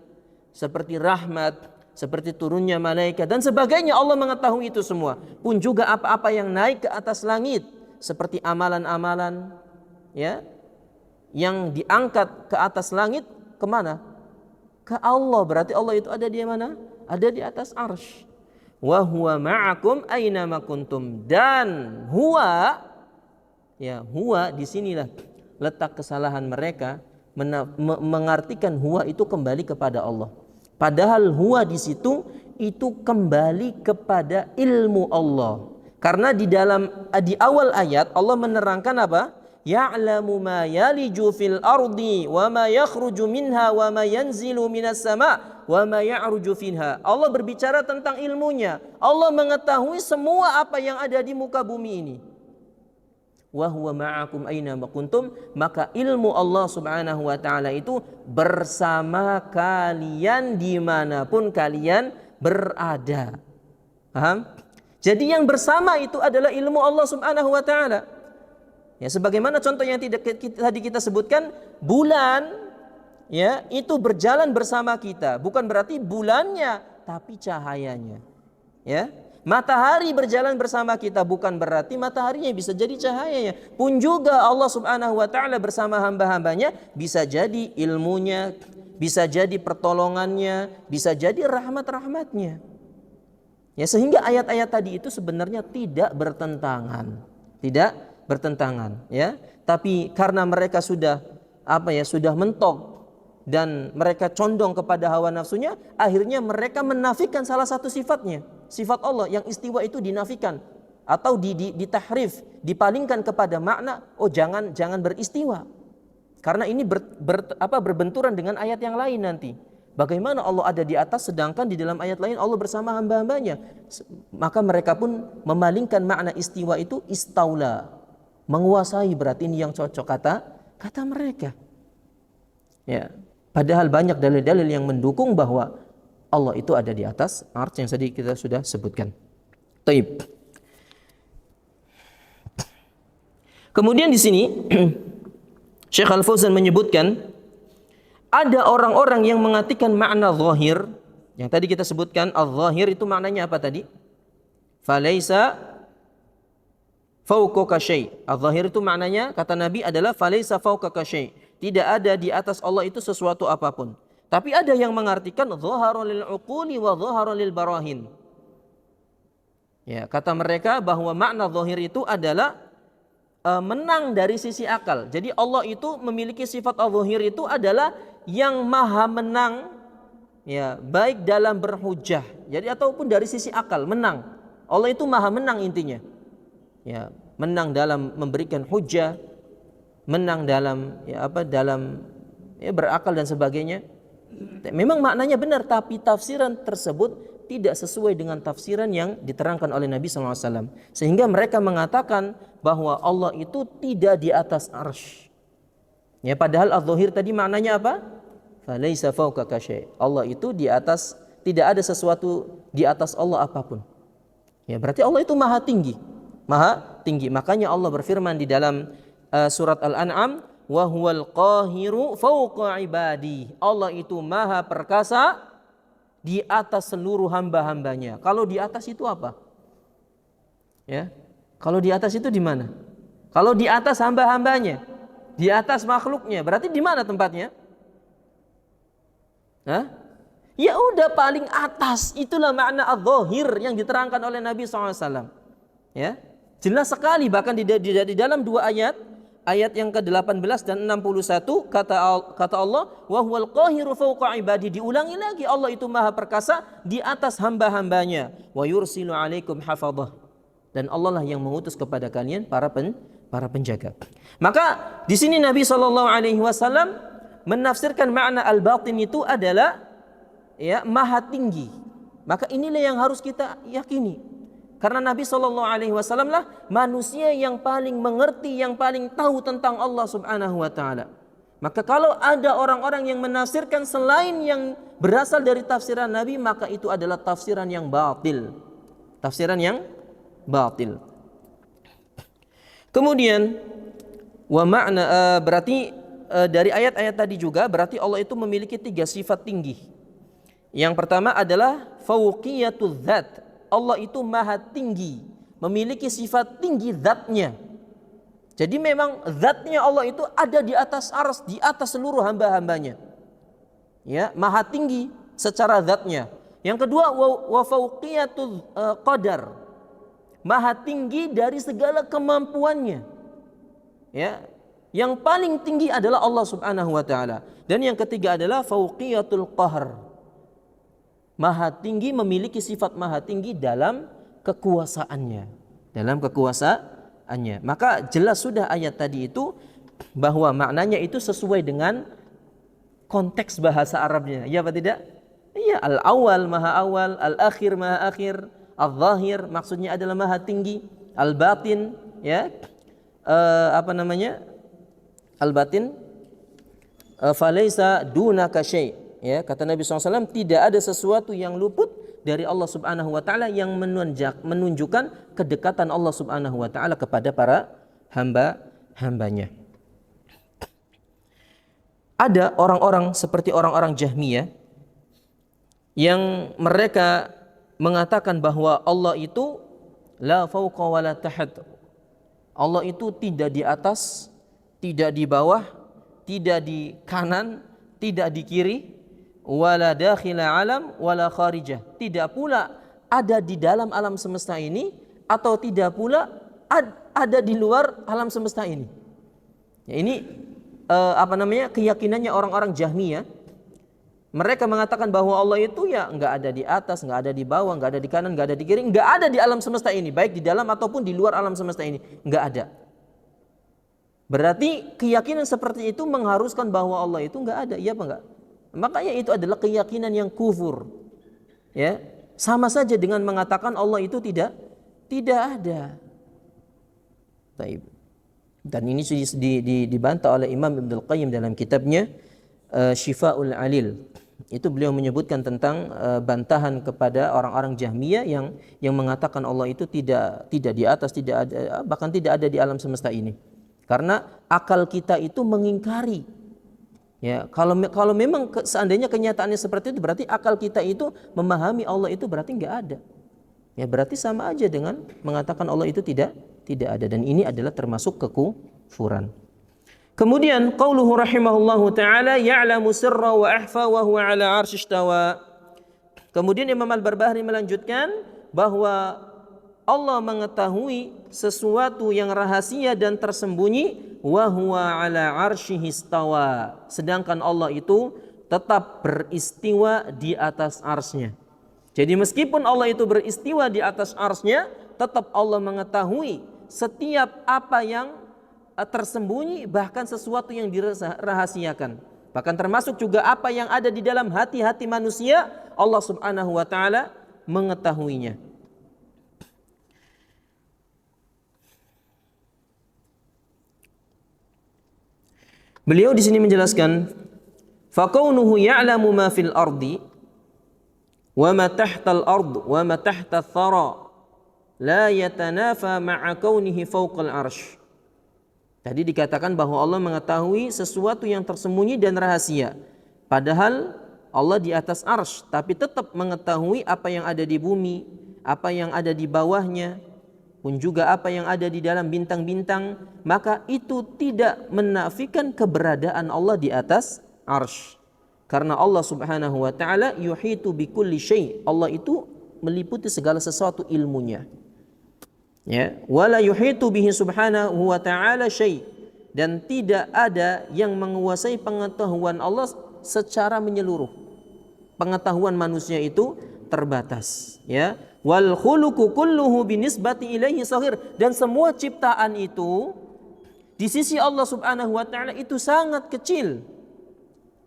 seperti rahmat, seperti turunnya malaikat dan sebagainya. Allah mengetahui itu semua. Pun juga apa-apa yang naik ke atas langit seperti amalan-amalan, ya, yang diangkat ke atas langit kemana? Ke Allah. Berarti Allah itu ada di mana? Ada di atas arsy. Wa huwa ma'akum aina ma kuntum. Dan huwa, ya, huwa disinilah letak kesalahan mereka, mengartikan huwa itu kembali kepada Allah. Padahal huwa di situ itu kembali kepada ilmu Allah. Karena di awal ayat Allah menerangkan apa? Ya'lamu ma yaliju fil ardi wa ma yakhruju minha wa ma yanzilu minas sama' wa ma ya'ruju fiha. Allah berbicara tentang ilmunya. Allah mengetahui semua apa yang ada di muka bumi ini. Wa huwa ma'akum aina ma kuntum, maka ilmu Allah Subhanahu wa taala itu bersama kalian dimanapun kalian berada. Paham? Jadi yang bersama itu adalah ilmu Allah Subhanahu wa taala. Ya, sebagaimana contoh yang tadi kita sebutkan, bulan, ya, itu berjalan bersama kita, bukan berarti bulannya tapi cahayanya. Ya. Matahari berjalan bersama kita, bukan berarti mataharinya bisa jadi cahayanya. Pun juga Allah Subhanahu wa taala bersama hamba-hambanya, bisa jadi ilmunya, bisa jadi pertolongannya, bisa jadi rahmat-rahmatnya. Ya, sehingga ayat-ayat tadi itu sebenarnya tidak bertentangan. Tidak bertentangan, ya. Tapi karena mereka sudah sudah mentok dan mereka condong kepada hawa nafsunya, akhirnya mereka menafikan salah satu sifatnya. Sifat Allah yang istiwa itu dinafikan atau ditahrif, dipalingkan kepada makna jangan beristiwa. Karena ini berbenturan dengan ayat yang lain nanti. Bagaimana Allah ada di atas sedangkan di dalam ayat lain Allah bersama hamba-hambanya. Maka mereka pun memalingkan makna istiwa itu istaula. Menguasai, berarti ini yang cocok kata mereka. Ya, padahal banyak dalil-dalil yang mendukung bahwa Allah itu ada di atas arsy yang tadi kita sudah sebutkan. Taib. Kemudian di sini Syekh Al-Fauzan menyebutkan ada orang-orang yang mengartikan makna zahir yang tadi kita sebutkan. Al-zahir itu maknanya apa tadi? Falaisa fawqaka syai'. Al-zahir itu maknanya kata Nabi adalah falaisa fawqaka syai'. Tidak ada di atas Allah itu sesuatu apapun. Tapi ada yang mengartikan dhahara lil uquli wa dhahara lil barahin. Ya, kata mereka bahwa makna zahir itu adalah menang dari sisi akal. Jadi Allah itu memiliki sifat al-zahir itu adalah yang maha menang, ya, baik dalam berhujjah. Jadi ataupun dari sisi akal menang. Allah itu maha menang intinya. Ya, menang dalam memberikan hujjah, menang dalam berakal dan sebagainya. Memang maknanya benar, tapi tafsiran tersebut tidak sesuai dengan tafsiran yang diterangkan oleh Nabi SAW. Sehingga mereka mengatakan bahwa Allah itu tidak di atas arsy. Ya, padahal al-zahir tadi maknanya apa? Falaisa fawqaka syai'. Allah itu di atas, tidak ada sesuatu di atas Allah apapun. Ya, berarti Allah itu maha tinggi. Maha tinggi. Makanya Allah berfirman di dalam surat Al-An'am, wa huwal qahiru fawqa ibadi. Allah itu maha perkasa di atas seluruh hamba-hambanya. Kalau di atas itu apa? Ya. Kalau di atas itu di mana? Kalau di atas hamba-hambanya, di atas makhluknya, berarti di mana tempatnya? Hah? Ya udah paling atas, itulah makna adz-dzahir yang diterangkan oleh Nabi SAW. Ya, jelas sekali bahkan di dalam dua ayat, ayat yang ke-18 dan 61 kata Allah, wa huwal qahiru fawqa ibadi, diulangi lagi Allah itu maha perkasa di atas hamba-hambanya, wa yursilu alaikum hafadhah, dan Allah lah yang mengutus kepada kalian para penjaga. Maka di sini Nabi SAW menafsirkan makna al-batin itu adalah ya maha tinggi. Maka inilah yang harus kita yakini. Karena Nabi SAW lah manusia yang paling mengerti, yang paling tahu tentang Allah Subhanahu wa taala. Maka kalau ada orang-orang yang menafsirkan selain yang berasal dari tafsiran Nabi, maka itu adalah tafsiran yang batil. Tafsiran yang batil. Kemudian berarti dari ayat-ayat tadi juga berarti Allah itu memiliki 3 sifat tinggi. Yang pertama adalah fauqiyatul dzat. Allah itu maha tinggi, memiliki sifat tinggi zatnya. Jadi memang zatnya Allah itu ada di atas arsy, di atas seluruh hamba-hambanya. Ya, maha tinggi secara zatnya. Yang kedua wa fauqiyatul qadar. Maha tinggi dari segala kemampuannya. Ya, yang paling tinggi adalah Allah Subhanahu wa taala. Dan yang ketiga adalah fauqiyatul qahr. Maha tinggi, memiliki sifat maha tinggi dalam kekuasaannya. Dalam kekuasaannya. Maka jelas sudah ayat tadi itu bahwa maknanya itu sesuai dengan konteks bahasa Arabnya. Ya apa tidak? Iya, al-awwal maha awal, al-akhir maha akhir, al-zahir maksudnya adalah maha tinggi, al-batin ya. Al-batin falaisa dunaka syai'. Ya, kata Nabi SAW, tidak ada sesuatu yang luput dari Allah Subhanahu wa taala yang menunjukkan kedekatan Allah Subhanahu wa taala kepada para hamba-hambanya. Ada orang-orang seperti orang-orang Jahmiyah yang mereka mengatakan bahwa Allah itu la fauqa wa la tahat. Allah itu tidak di atas, tidak di bawah, tidak di kanan, tidak di kiri, wala dakhila alam wala kharijah, tidak pula ada di dalam alam semesta ini atau tidak pula ada di luar alam semesta ini. Ya, ini keyakinannya orang-orang Jahmiyah. Mereka mengatakan bahwa Allah itu ya enggak ada di atas, enggak ada di bawah, enggak ada di kanan, enggak ada di kiri, enggak ada di alam semesta ini, baik di dalam ataupun di luar alam semesta ini, enggak ada. Berarti keyakinan seperti itu mengharuskan bahwa Allah itu enggak ada, iya apa enggak? Makanya itu adalah keyakinan yang kufur. Ya, sama saja dengan mengatakan Allah itu tidak ada. Baik. Dan ini dibantah oleh Imam Ibnul Qayyim dalam kitabnya Syifa'ul Alil. Itu beliau menyebutkan tentang bantahan kepada orang-orang Jahmiyah yang mengatakan Allah itu tidak di atas, tidak ada, bahkan tidak ada di alam semesta ini. Karena akal kita itu mengingkari. Ya, kalau memang seandainya kenyataannya seperti itu, berarti akal kita itu memahami Allah itu berarti enggak ada. Ya, berarti sama aja dengan mengatakan Allah itu tidak ada, dan ini adalah termasuk kekufuran. Kemudian qauluhu rahimahullahu taala ya'lamu sirra wa ahfa wa huwa 'ala 'arsy istawa. Kemudian Imam Al-Barbahari melanjutkan bahwa Allah mengetahui sesuatu yang rahasia dan tersembunyi, wa huwa 'ala 'arsyihi istawa. Sedangkan Allah itu tetap beristiwa di atas arsy-Nya. Jadi meskipun Allah itu beristiwa di atas arsy-Nya, tetap Allah mengetahui setiap apa yang tersembunyi, bahkan sesuatu yang dirahasiakan. Bahkan termasuk juga apa yang ada di dalam hati-hati manusia, Allah Subhanahu wa taala mengetahuinya. Beliau di sini menjelaskan, faqaunuhu ya'lamu ma fil ardi wa ma tahtal ard wa ma tahta thara la yatanafa ma'a kaunihi fawqal arsy. Tadi dikatakan bahwa Allah mengetahui sesuatu yang tersembunyi dan rahasia. Padahal Allah di atas arsy, tapi tetap mengetahui apa yang ada di bumi, apa yang ada di bawahnya, pun juga apa yang ada di dalam bintang-bintang. Maka itu tidak menafikan keberadaan Allah di atas arsy. Karena Allah Subhanahu wa taala yuhitu bikulli syai'. Allah itu meliputi segala sesuatu ilmunya. Ya, wala yuhitu bihi subhanahu wa ta'ala syai', dan tidak ada yang menguasai pengetahuan Allah secara menyeluruh. Pengetahuan manusia itu terbatas, ya. Wal khuluqu kulluhu binisbati ilaihi shaghir, dan semua ciptaan itu di sisi Allah Subhanahu wa taala itu sangat kecil.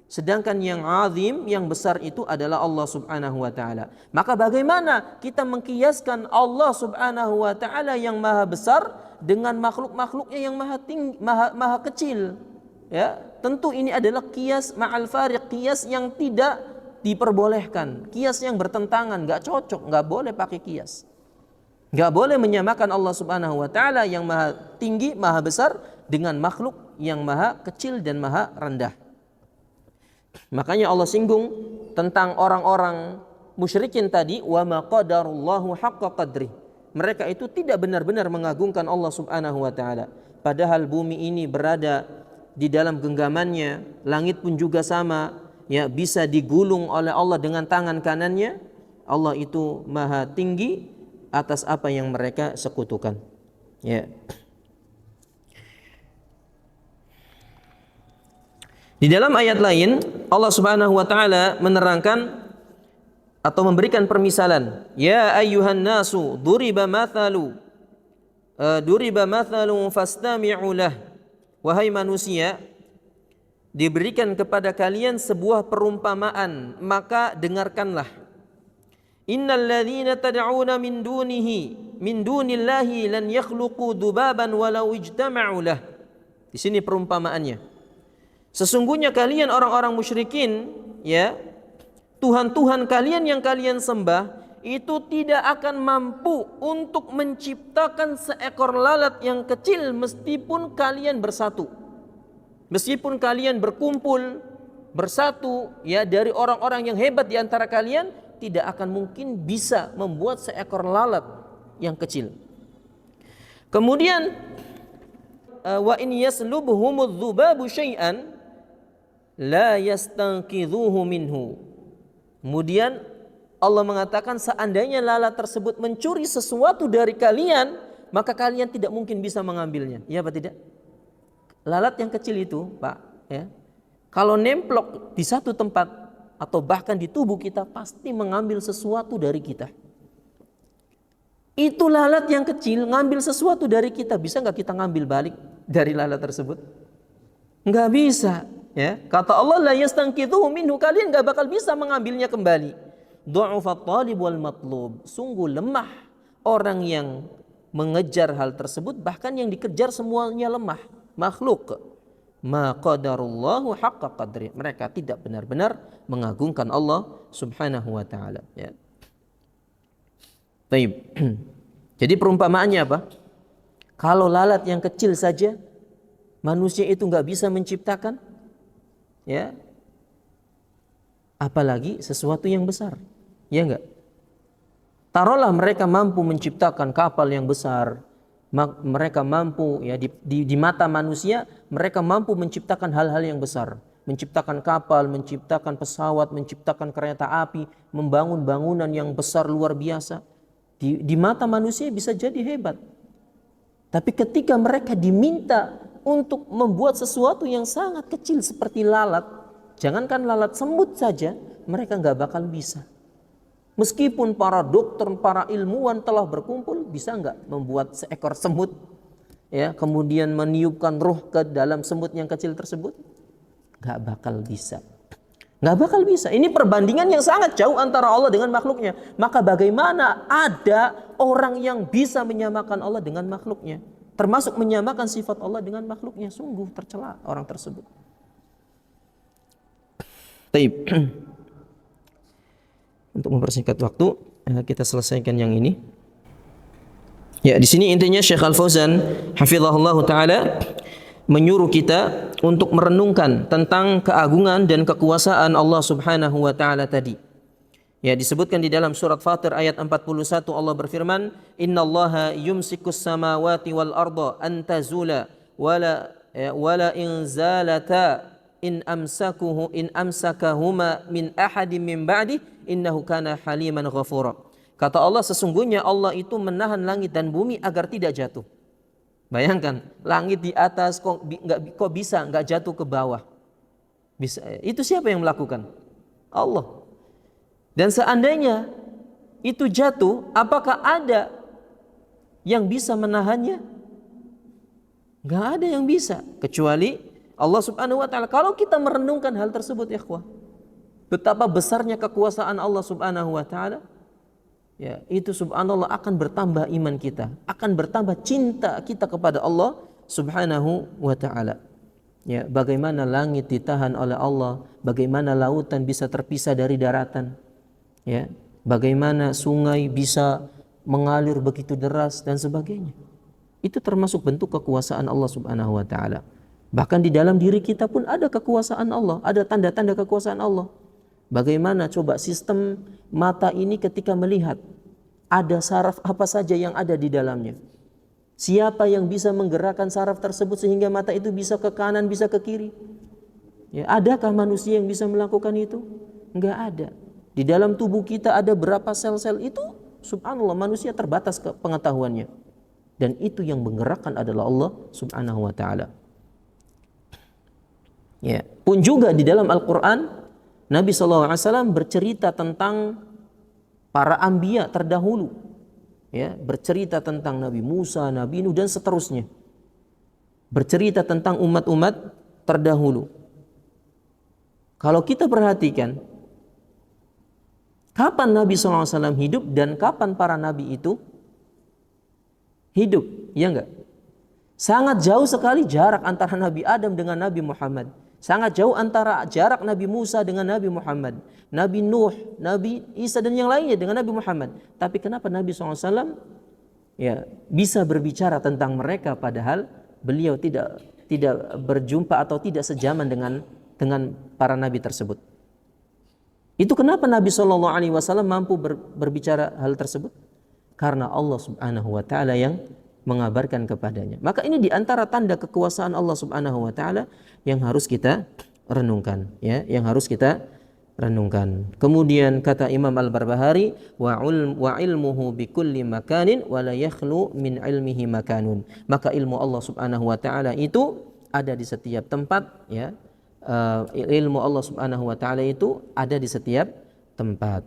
Sedangkan yang azim, yang besar itu adalah Allah Subhanahu wa taala. Maka bagaimana kita mengkiaskan Allah Subhanahu wa taala yang maha besar dengan makhluk-makhluknya yang maha kecil? Ya, tentu ini adalah kias ma'al fariq, kias yang tidak diperbolehkan, kias yang bertentangan, enggak cocok, enggak boleh pakai kias. Enggak boleh menyamakan Allah Subhanahu wa taala yang maha tinggi, maha besar dengan makhluk yang maha kecil dan maha rendah. Makanya Allah singgung tentang orang-orang musyrikin tadi, wa ma qadarullahu haqqa qadri. Mereka itu tidak benar-benar mengagungkan Allah Subhanahu wa taala. Padahal bumi ini berada di dalam genggamannya, langit pun juga sama, ya, bisa digulung oleh Allah dengan tangan kanannya. Allah itu maha tinggi atas apa yang mereka sekutukan. Ya. Di dalam ayat lain Allah Subhanahu wa taala menerangkan atau memberikan permisalan, ya ayyuhan nasu duriba mathalu fastami'u lah. Wahai manusia, diberikan kepada kalian sebuah perumpamaan, maka dengarkanlah. Innal ladzina tad'una min dunillahi lan yakhluqu dubaban walau ijtama'u lah. Di sini perumpamaannya. Sesungguhnya kalian orang-orang musyrikin, ya, Tuhan-Tuhan kalian yang kalian sembah itu tidak akan mampu untuk menciptakan seekor lalat yang kecil meskipun kalian bersatu. Meskipun kalian berkumpul bersatu, ya, dari orang-orang yang hebat di antara kalian, tidak akan mungkin bisa membuat seekor lalat yang kecil. Kemudian wa in yaslubhumudz dzubabu syai'an la yastanqidhuhu minhu. Kemudian Allah mengatakan seandainya lalat tersebut mencuri sesuatu dari kalian, maka kalian tidak mungkin bisa mengambilnya. Ya apa tidak? Lalat yang kecil itu, Pak, ya, kalau nemplok di satu tempat atau bahkan di tubuh kita, pasti mengambil sesuatu dari kita. Itu lalat yang kecil ngambil sesuatu dari kita, bisa nggak kita ngambil balik dari lalat tersebut? Nggak bisa. Ya, kata Allah, la yastanqidhuhu minhu, kalian enggak bakal bisa mengambilnya kembali. Du'ufat talib wal matlub, sungguh lemah orang yang mengejar hal tersebut, bahkan yang dikejar semuanya lemah, makhluk. Ma qadarullahu haqqa qadri, mereka tidak benar-benar mengagungkan Allah Subhanahu wa taala, ya. Baik. Jadi perumpamaannya apa? Kalau lalat yang kecil saja manusia itu enggak bisa menciptakan, ya, apalagi sesuatu yang besar, ya enggak? Taruhlah mereka mampu menciptakan kapal yang besar, mereka mampu, ya, di mata manusia mereka mampu menciptakan hal-hal yang besar, menciptakan kapal, menciptakan pesawat, menciptakan kereta api, membangun bangunan yang besar luar biasa. Di mata manusia bisa jadi hebat. Tapi ketika mereka diminta untuk membuat sesuatu yang sangat kecil seperti lalat, jangankan lalat, semut saja mereka nggak bakal bisa. Meskipun para dokter, para ilmuwan telah berkumpul, bisa nggak membuat seekor semut, ya, kemudian meniupkan ruh ke dalam semut yang kecil tersebut? Nggak bakal bisa. Nggak bakal bisa. Ini perbandingan yang sangat jauh antara Allah dengan makhluknya. Maka bagaimana ada orang yang bisa menyamakan Allah dengan makhluknya? Termasuk menyamakan sifat Allah dengan makhluknya. Sungguh tercela orang tersebut. Baik. Untuk mempersingkat waktu, kita selesaikan yang ini. Ya, di sini intinya Syekh Al-Fauzan hafizahullah taala menyuruh kita untuk merenungkan tentang keagungan dan kekuasaan Allah Subhanahu wa taala tadi. Ya, disebutkan di dalam surat Fatir ayat 41, Allah berfirman, "Innallaha yumsikus samawati wal arda an tazula wala in zalata in amsakahuma min ahadin min ba'di innahu kana haliman ghafura. Kata Allah, sesungguhnya Allah itu menahan langit dan bumi agar tidak jatuh. Bayangkan, langit di atas kok bisa nggak jatuh ke bawah? Bisa. Itu siapa yang melakukan? Allah. Dan seandainya itu jatuh, apakah ada yang bisa menahannya? Nggak ada yang bisa kecuali Allah Subhanahu wa taala. Kalau kita merenungkan hal tersebut, ikhwah, betapa besarnya kekuasaan Allah Subhanahu wa taala, ya, itu subhanallah akan bertambah iman kita, akan bertambah cinta kita kepada Allah Subhanahu wa taala. Ya, bagaimana langit ditahan oleh Allah, bagaimana lautan bisa terpisah dari daratan, ya, bagaimana sungai bisa mengalir begitu deras dan sebagainya. Itu termasuk bentuk kekuasaan Allah Subhanahu wa taala. Bahkan di dalam diri kita pun ada kekuasaan Allah, ada tanda-tanda kekuasaan Allah. Bagaimana coba sistem mata ini ketika melihat, ada saraf apa saja yang ada di dalamnya. Siapa yang bisa menggerakkan saraf tersebut sehingga mata itu bisa ke kanan, bisa ke kiri? Ya, adakah manusia yang bisa melakukan itu? Enggak ada. Di dalam tubuh kita ada berapa sel-sel itu? Subhanallah, manusia terbatas ke pengetahuannya. Dan itu yang menggerakkan adalah Allah Subhanahu wa taala. Ya, pun juga di dalam Al-Qur'an Nabi SAW bercerita tentang para anbiya terdahulu. Ya, bercerita tentang Nabi Musa, Nabi Nuh dan seterusnya. Bercerita tentang umat-umat terdahulu. Kalau kita perhatikan, kapan Nabi SAW hidup dan kapan para nabi itu hidup, ya enggak? Sangat jauh sekali jarak antara Nabi Adam dengan Nabi Muhammad. Sangat jauh antara jarak Nabi Musa dengan Nabi Muhammad, Nabi Nuh, Nabi Isa dan yang lainnya dengan Nabi Muhammad. Tapi kenapa Nabi SAW ya bisa berbicara tentang mereka padahal beliau tidak berjumpa atau tidak sejaman dengan para nabi tersebut? Itu kenapa Nabi SAW mampu berbicara hal tersebut? Karena Allah Subhanahu wa taala yang mengabarkan kepadanya. Maka ini di antara tanda kekuasaan Allah Subhanahu wa taala yang harus kita renungkan, ya, yang harus kita renungkan. Kemudian kata Imam Al-Barbahari, wa ilmuhu bi kulli makanin wa la yakhlu min ilmihi makanun. Maka ilmu Allah Subhanahu wa taala itu ada di setiap tempat, ya. Ilmu Allah Subhanahu wa taala itu ada di setiap tempat.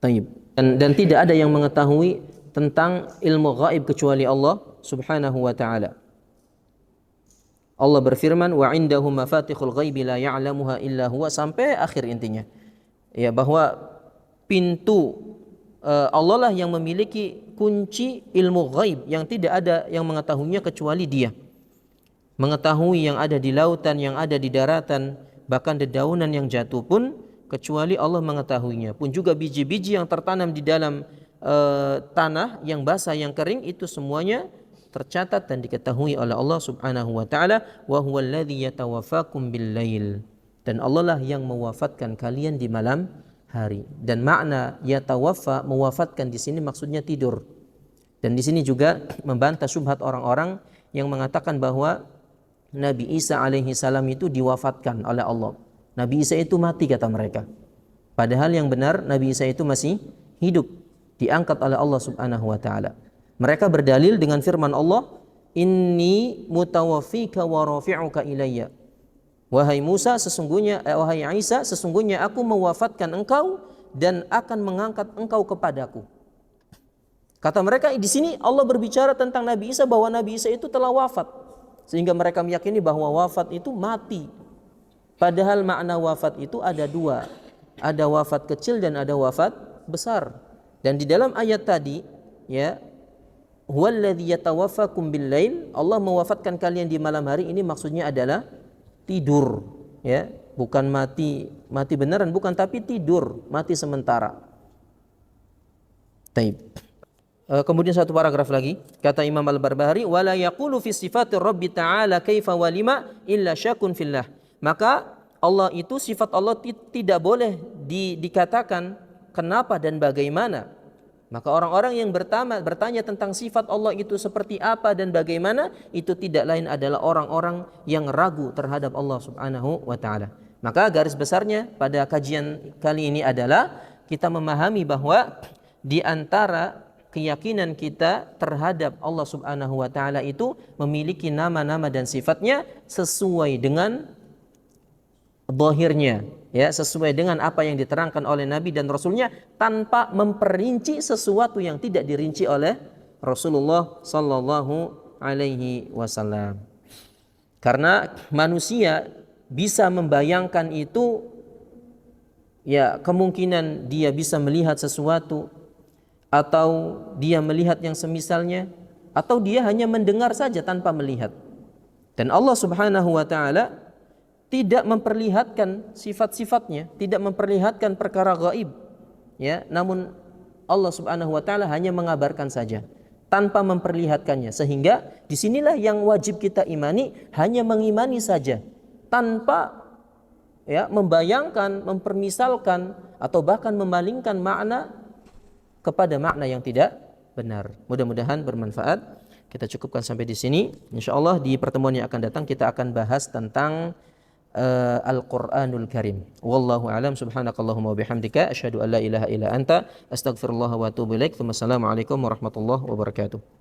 Taib. Dan tidak ada yang mengetahui tentang ilmu gaib kecuali Allah Subhanahu wa taala. Allah berfirman, wa indahu mafatihul ghaibi la ya'lamuha illa huwa, sampai akhir intinya. Ya, bahwa pintu Allah lah yang memiliki kunci ilmu ghaib yang tidak ada yang mengetahuinya kecuali Dia. Mengetahui yang ada di lautan, yang ada di daratan, bahkan dedaunan yang jatuh pun kecuali Allah mengetahuinya. Pun juga biji-biji yang tertanam di dalam tanah yang basah, yang kering, itu semuanya tercatat dan diketahui oleh Allah Subhanahu wa taala. Wa huwal ladzi yatawaffakum bil lail, dan Allah lah yang mewafatkan kalian di malam hari. Dan makna yatawaffa, mewafatkan di sini maksudnya tidur. Dan di sini juga membantah syubhat orang-orang yang mengatakan bahwa Nabi Isa alaihi salam itu diwafatkan oleh Allah. Nabi Isa itu mati, kata mereka. Padahal yang benar Nabi Isa itu masih hidup, diangkat oleh Allah Subhanahu wa taala. Mereka berdalil dengan firman Allah, inni mutawaffika wa rafi'uka ilayya. Wahai Musa, wahai Isa, sesungguhnya aku mewafatkan engkau dan akan mengangkat engkau kepadaku. Kata mereka, di sini Allah berbicara tentang Nabi Isa, bahwa Nabi Isa itu telah wafat, sehingga mereka meyakini bahwa wafat itu mati. Padahal makna wafat itu ada dua, ada wafat kecil dan ada wafat besar. Dan di dalam ayat tadi, ya, huwallazi yatawaffakum bil lail, Allah mewafatkan kalian di malam hari, ini maksudnya adalah tidur, ya, bukan mati beneran, bukan, tapi tidur, mati sementara. Taib. Kemudian satu paragraf lagi, kata Imam Al-Barbahari, wala yaqulu fi sifati Rabbi ta'ala kaifa wa lima illa syakun fillah. Maka Allah itu, sifat Allah tidak boleh dikatakan kenapa dan bagaimana, Maka orang-orang yang bertanya tentang sifat Allah itu seperti apa dan bagaimana, itu tidak lain adalah orang-orang yang ragu terhadap Allah Subhanahu wa taala. Maka garis besarnya pada kajian kali ini adalah kita memahami bahwa di antara keyakinan kita terhadap Allah Subhanahu wa taala itu memiliki nama-nama dan sifatnya sesuai dengan zahirnya, ya, sesuai dengan apa yang diterangkan oleh Nabi dan Rasulnya, tanpa memperinci sesuatu yang tidak dirinci oleh Rasulullah sallallahu alaihi wasallam. Karena manusia bisa membayangkan itu, ya, kemungkinan dia bisa melihat sesuatu, atau dia melihat yang semisalnya, atau dia hanya mendengar saja tanpa melihat. Dan Allah Subhanahu wa taala tidak memperlihatkan sifat-sifatnya, tidak memperlihatkan perkara gaib, ya, namun Allah Subhanahu wa taala hanya mengabarkan saja tanpa memperlihatkannya. Sehingga disinilah yang wajib kita imani, hanya mengimani saja tanpa, ya, membayangkan, mempermisalkan atau bahkan memalingkan makna kepada makna yang tidak benar. Mudah-mudahan bermanfaat. Kita cukupkan sampai di sini. Insyaallah di pertemuan yang akan datang kita akan bahas tentang Al-Qur'anul Karim. Wallahu a'lam. Subhanakallahumma wa bihamdika asyhadu an la ilaha illa anta astaghfirullah wa atubu ilaik. Wassalamualaikum warahmatullahi wabarakatuh.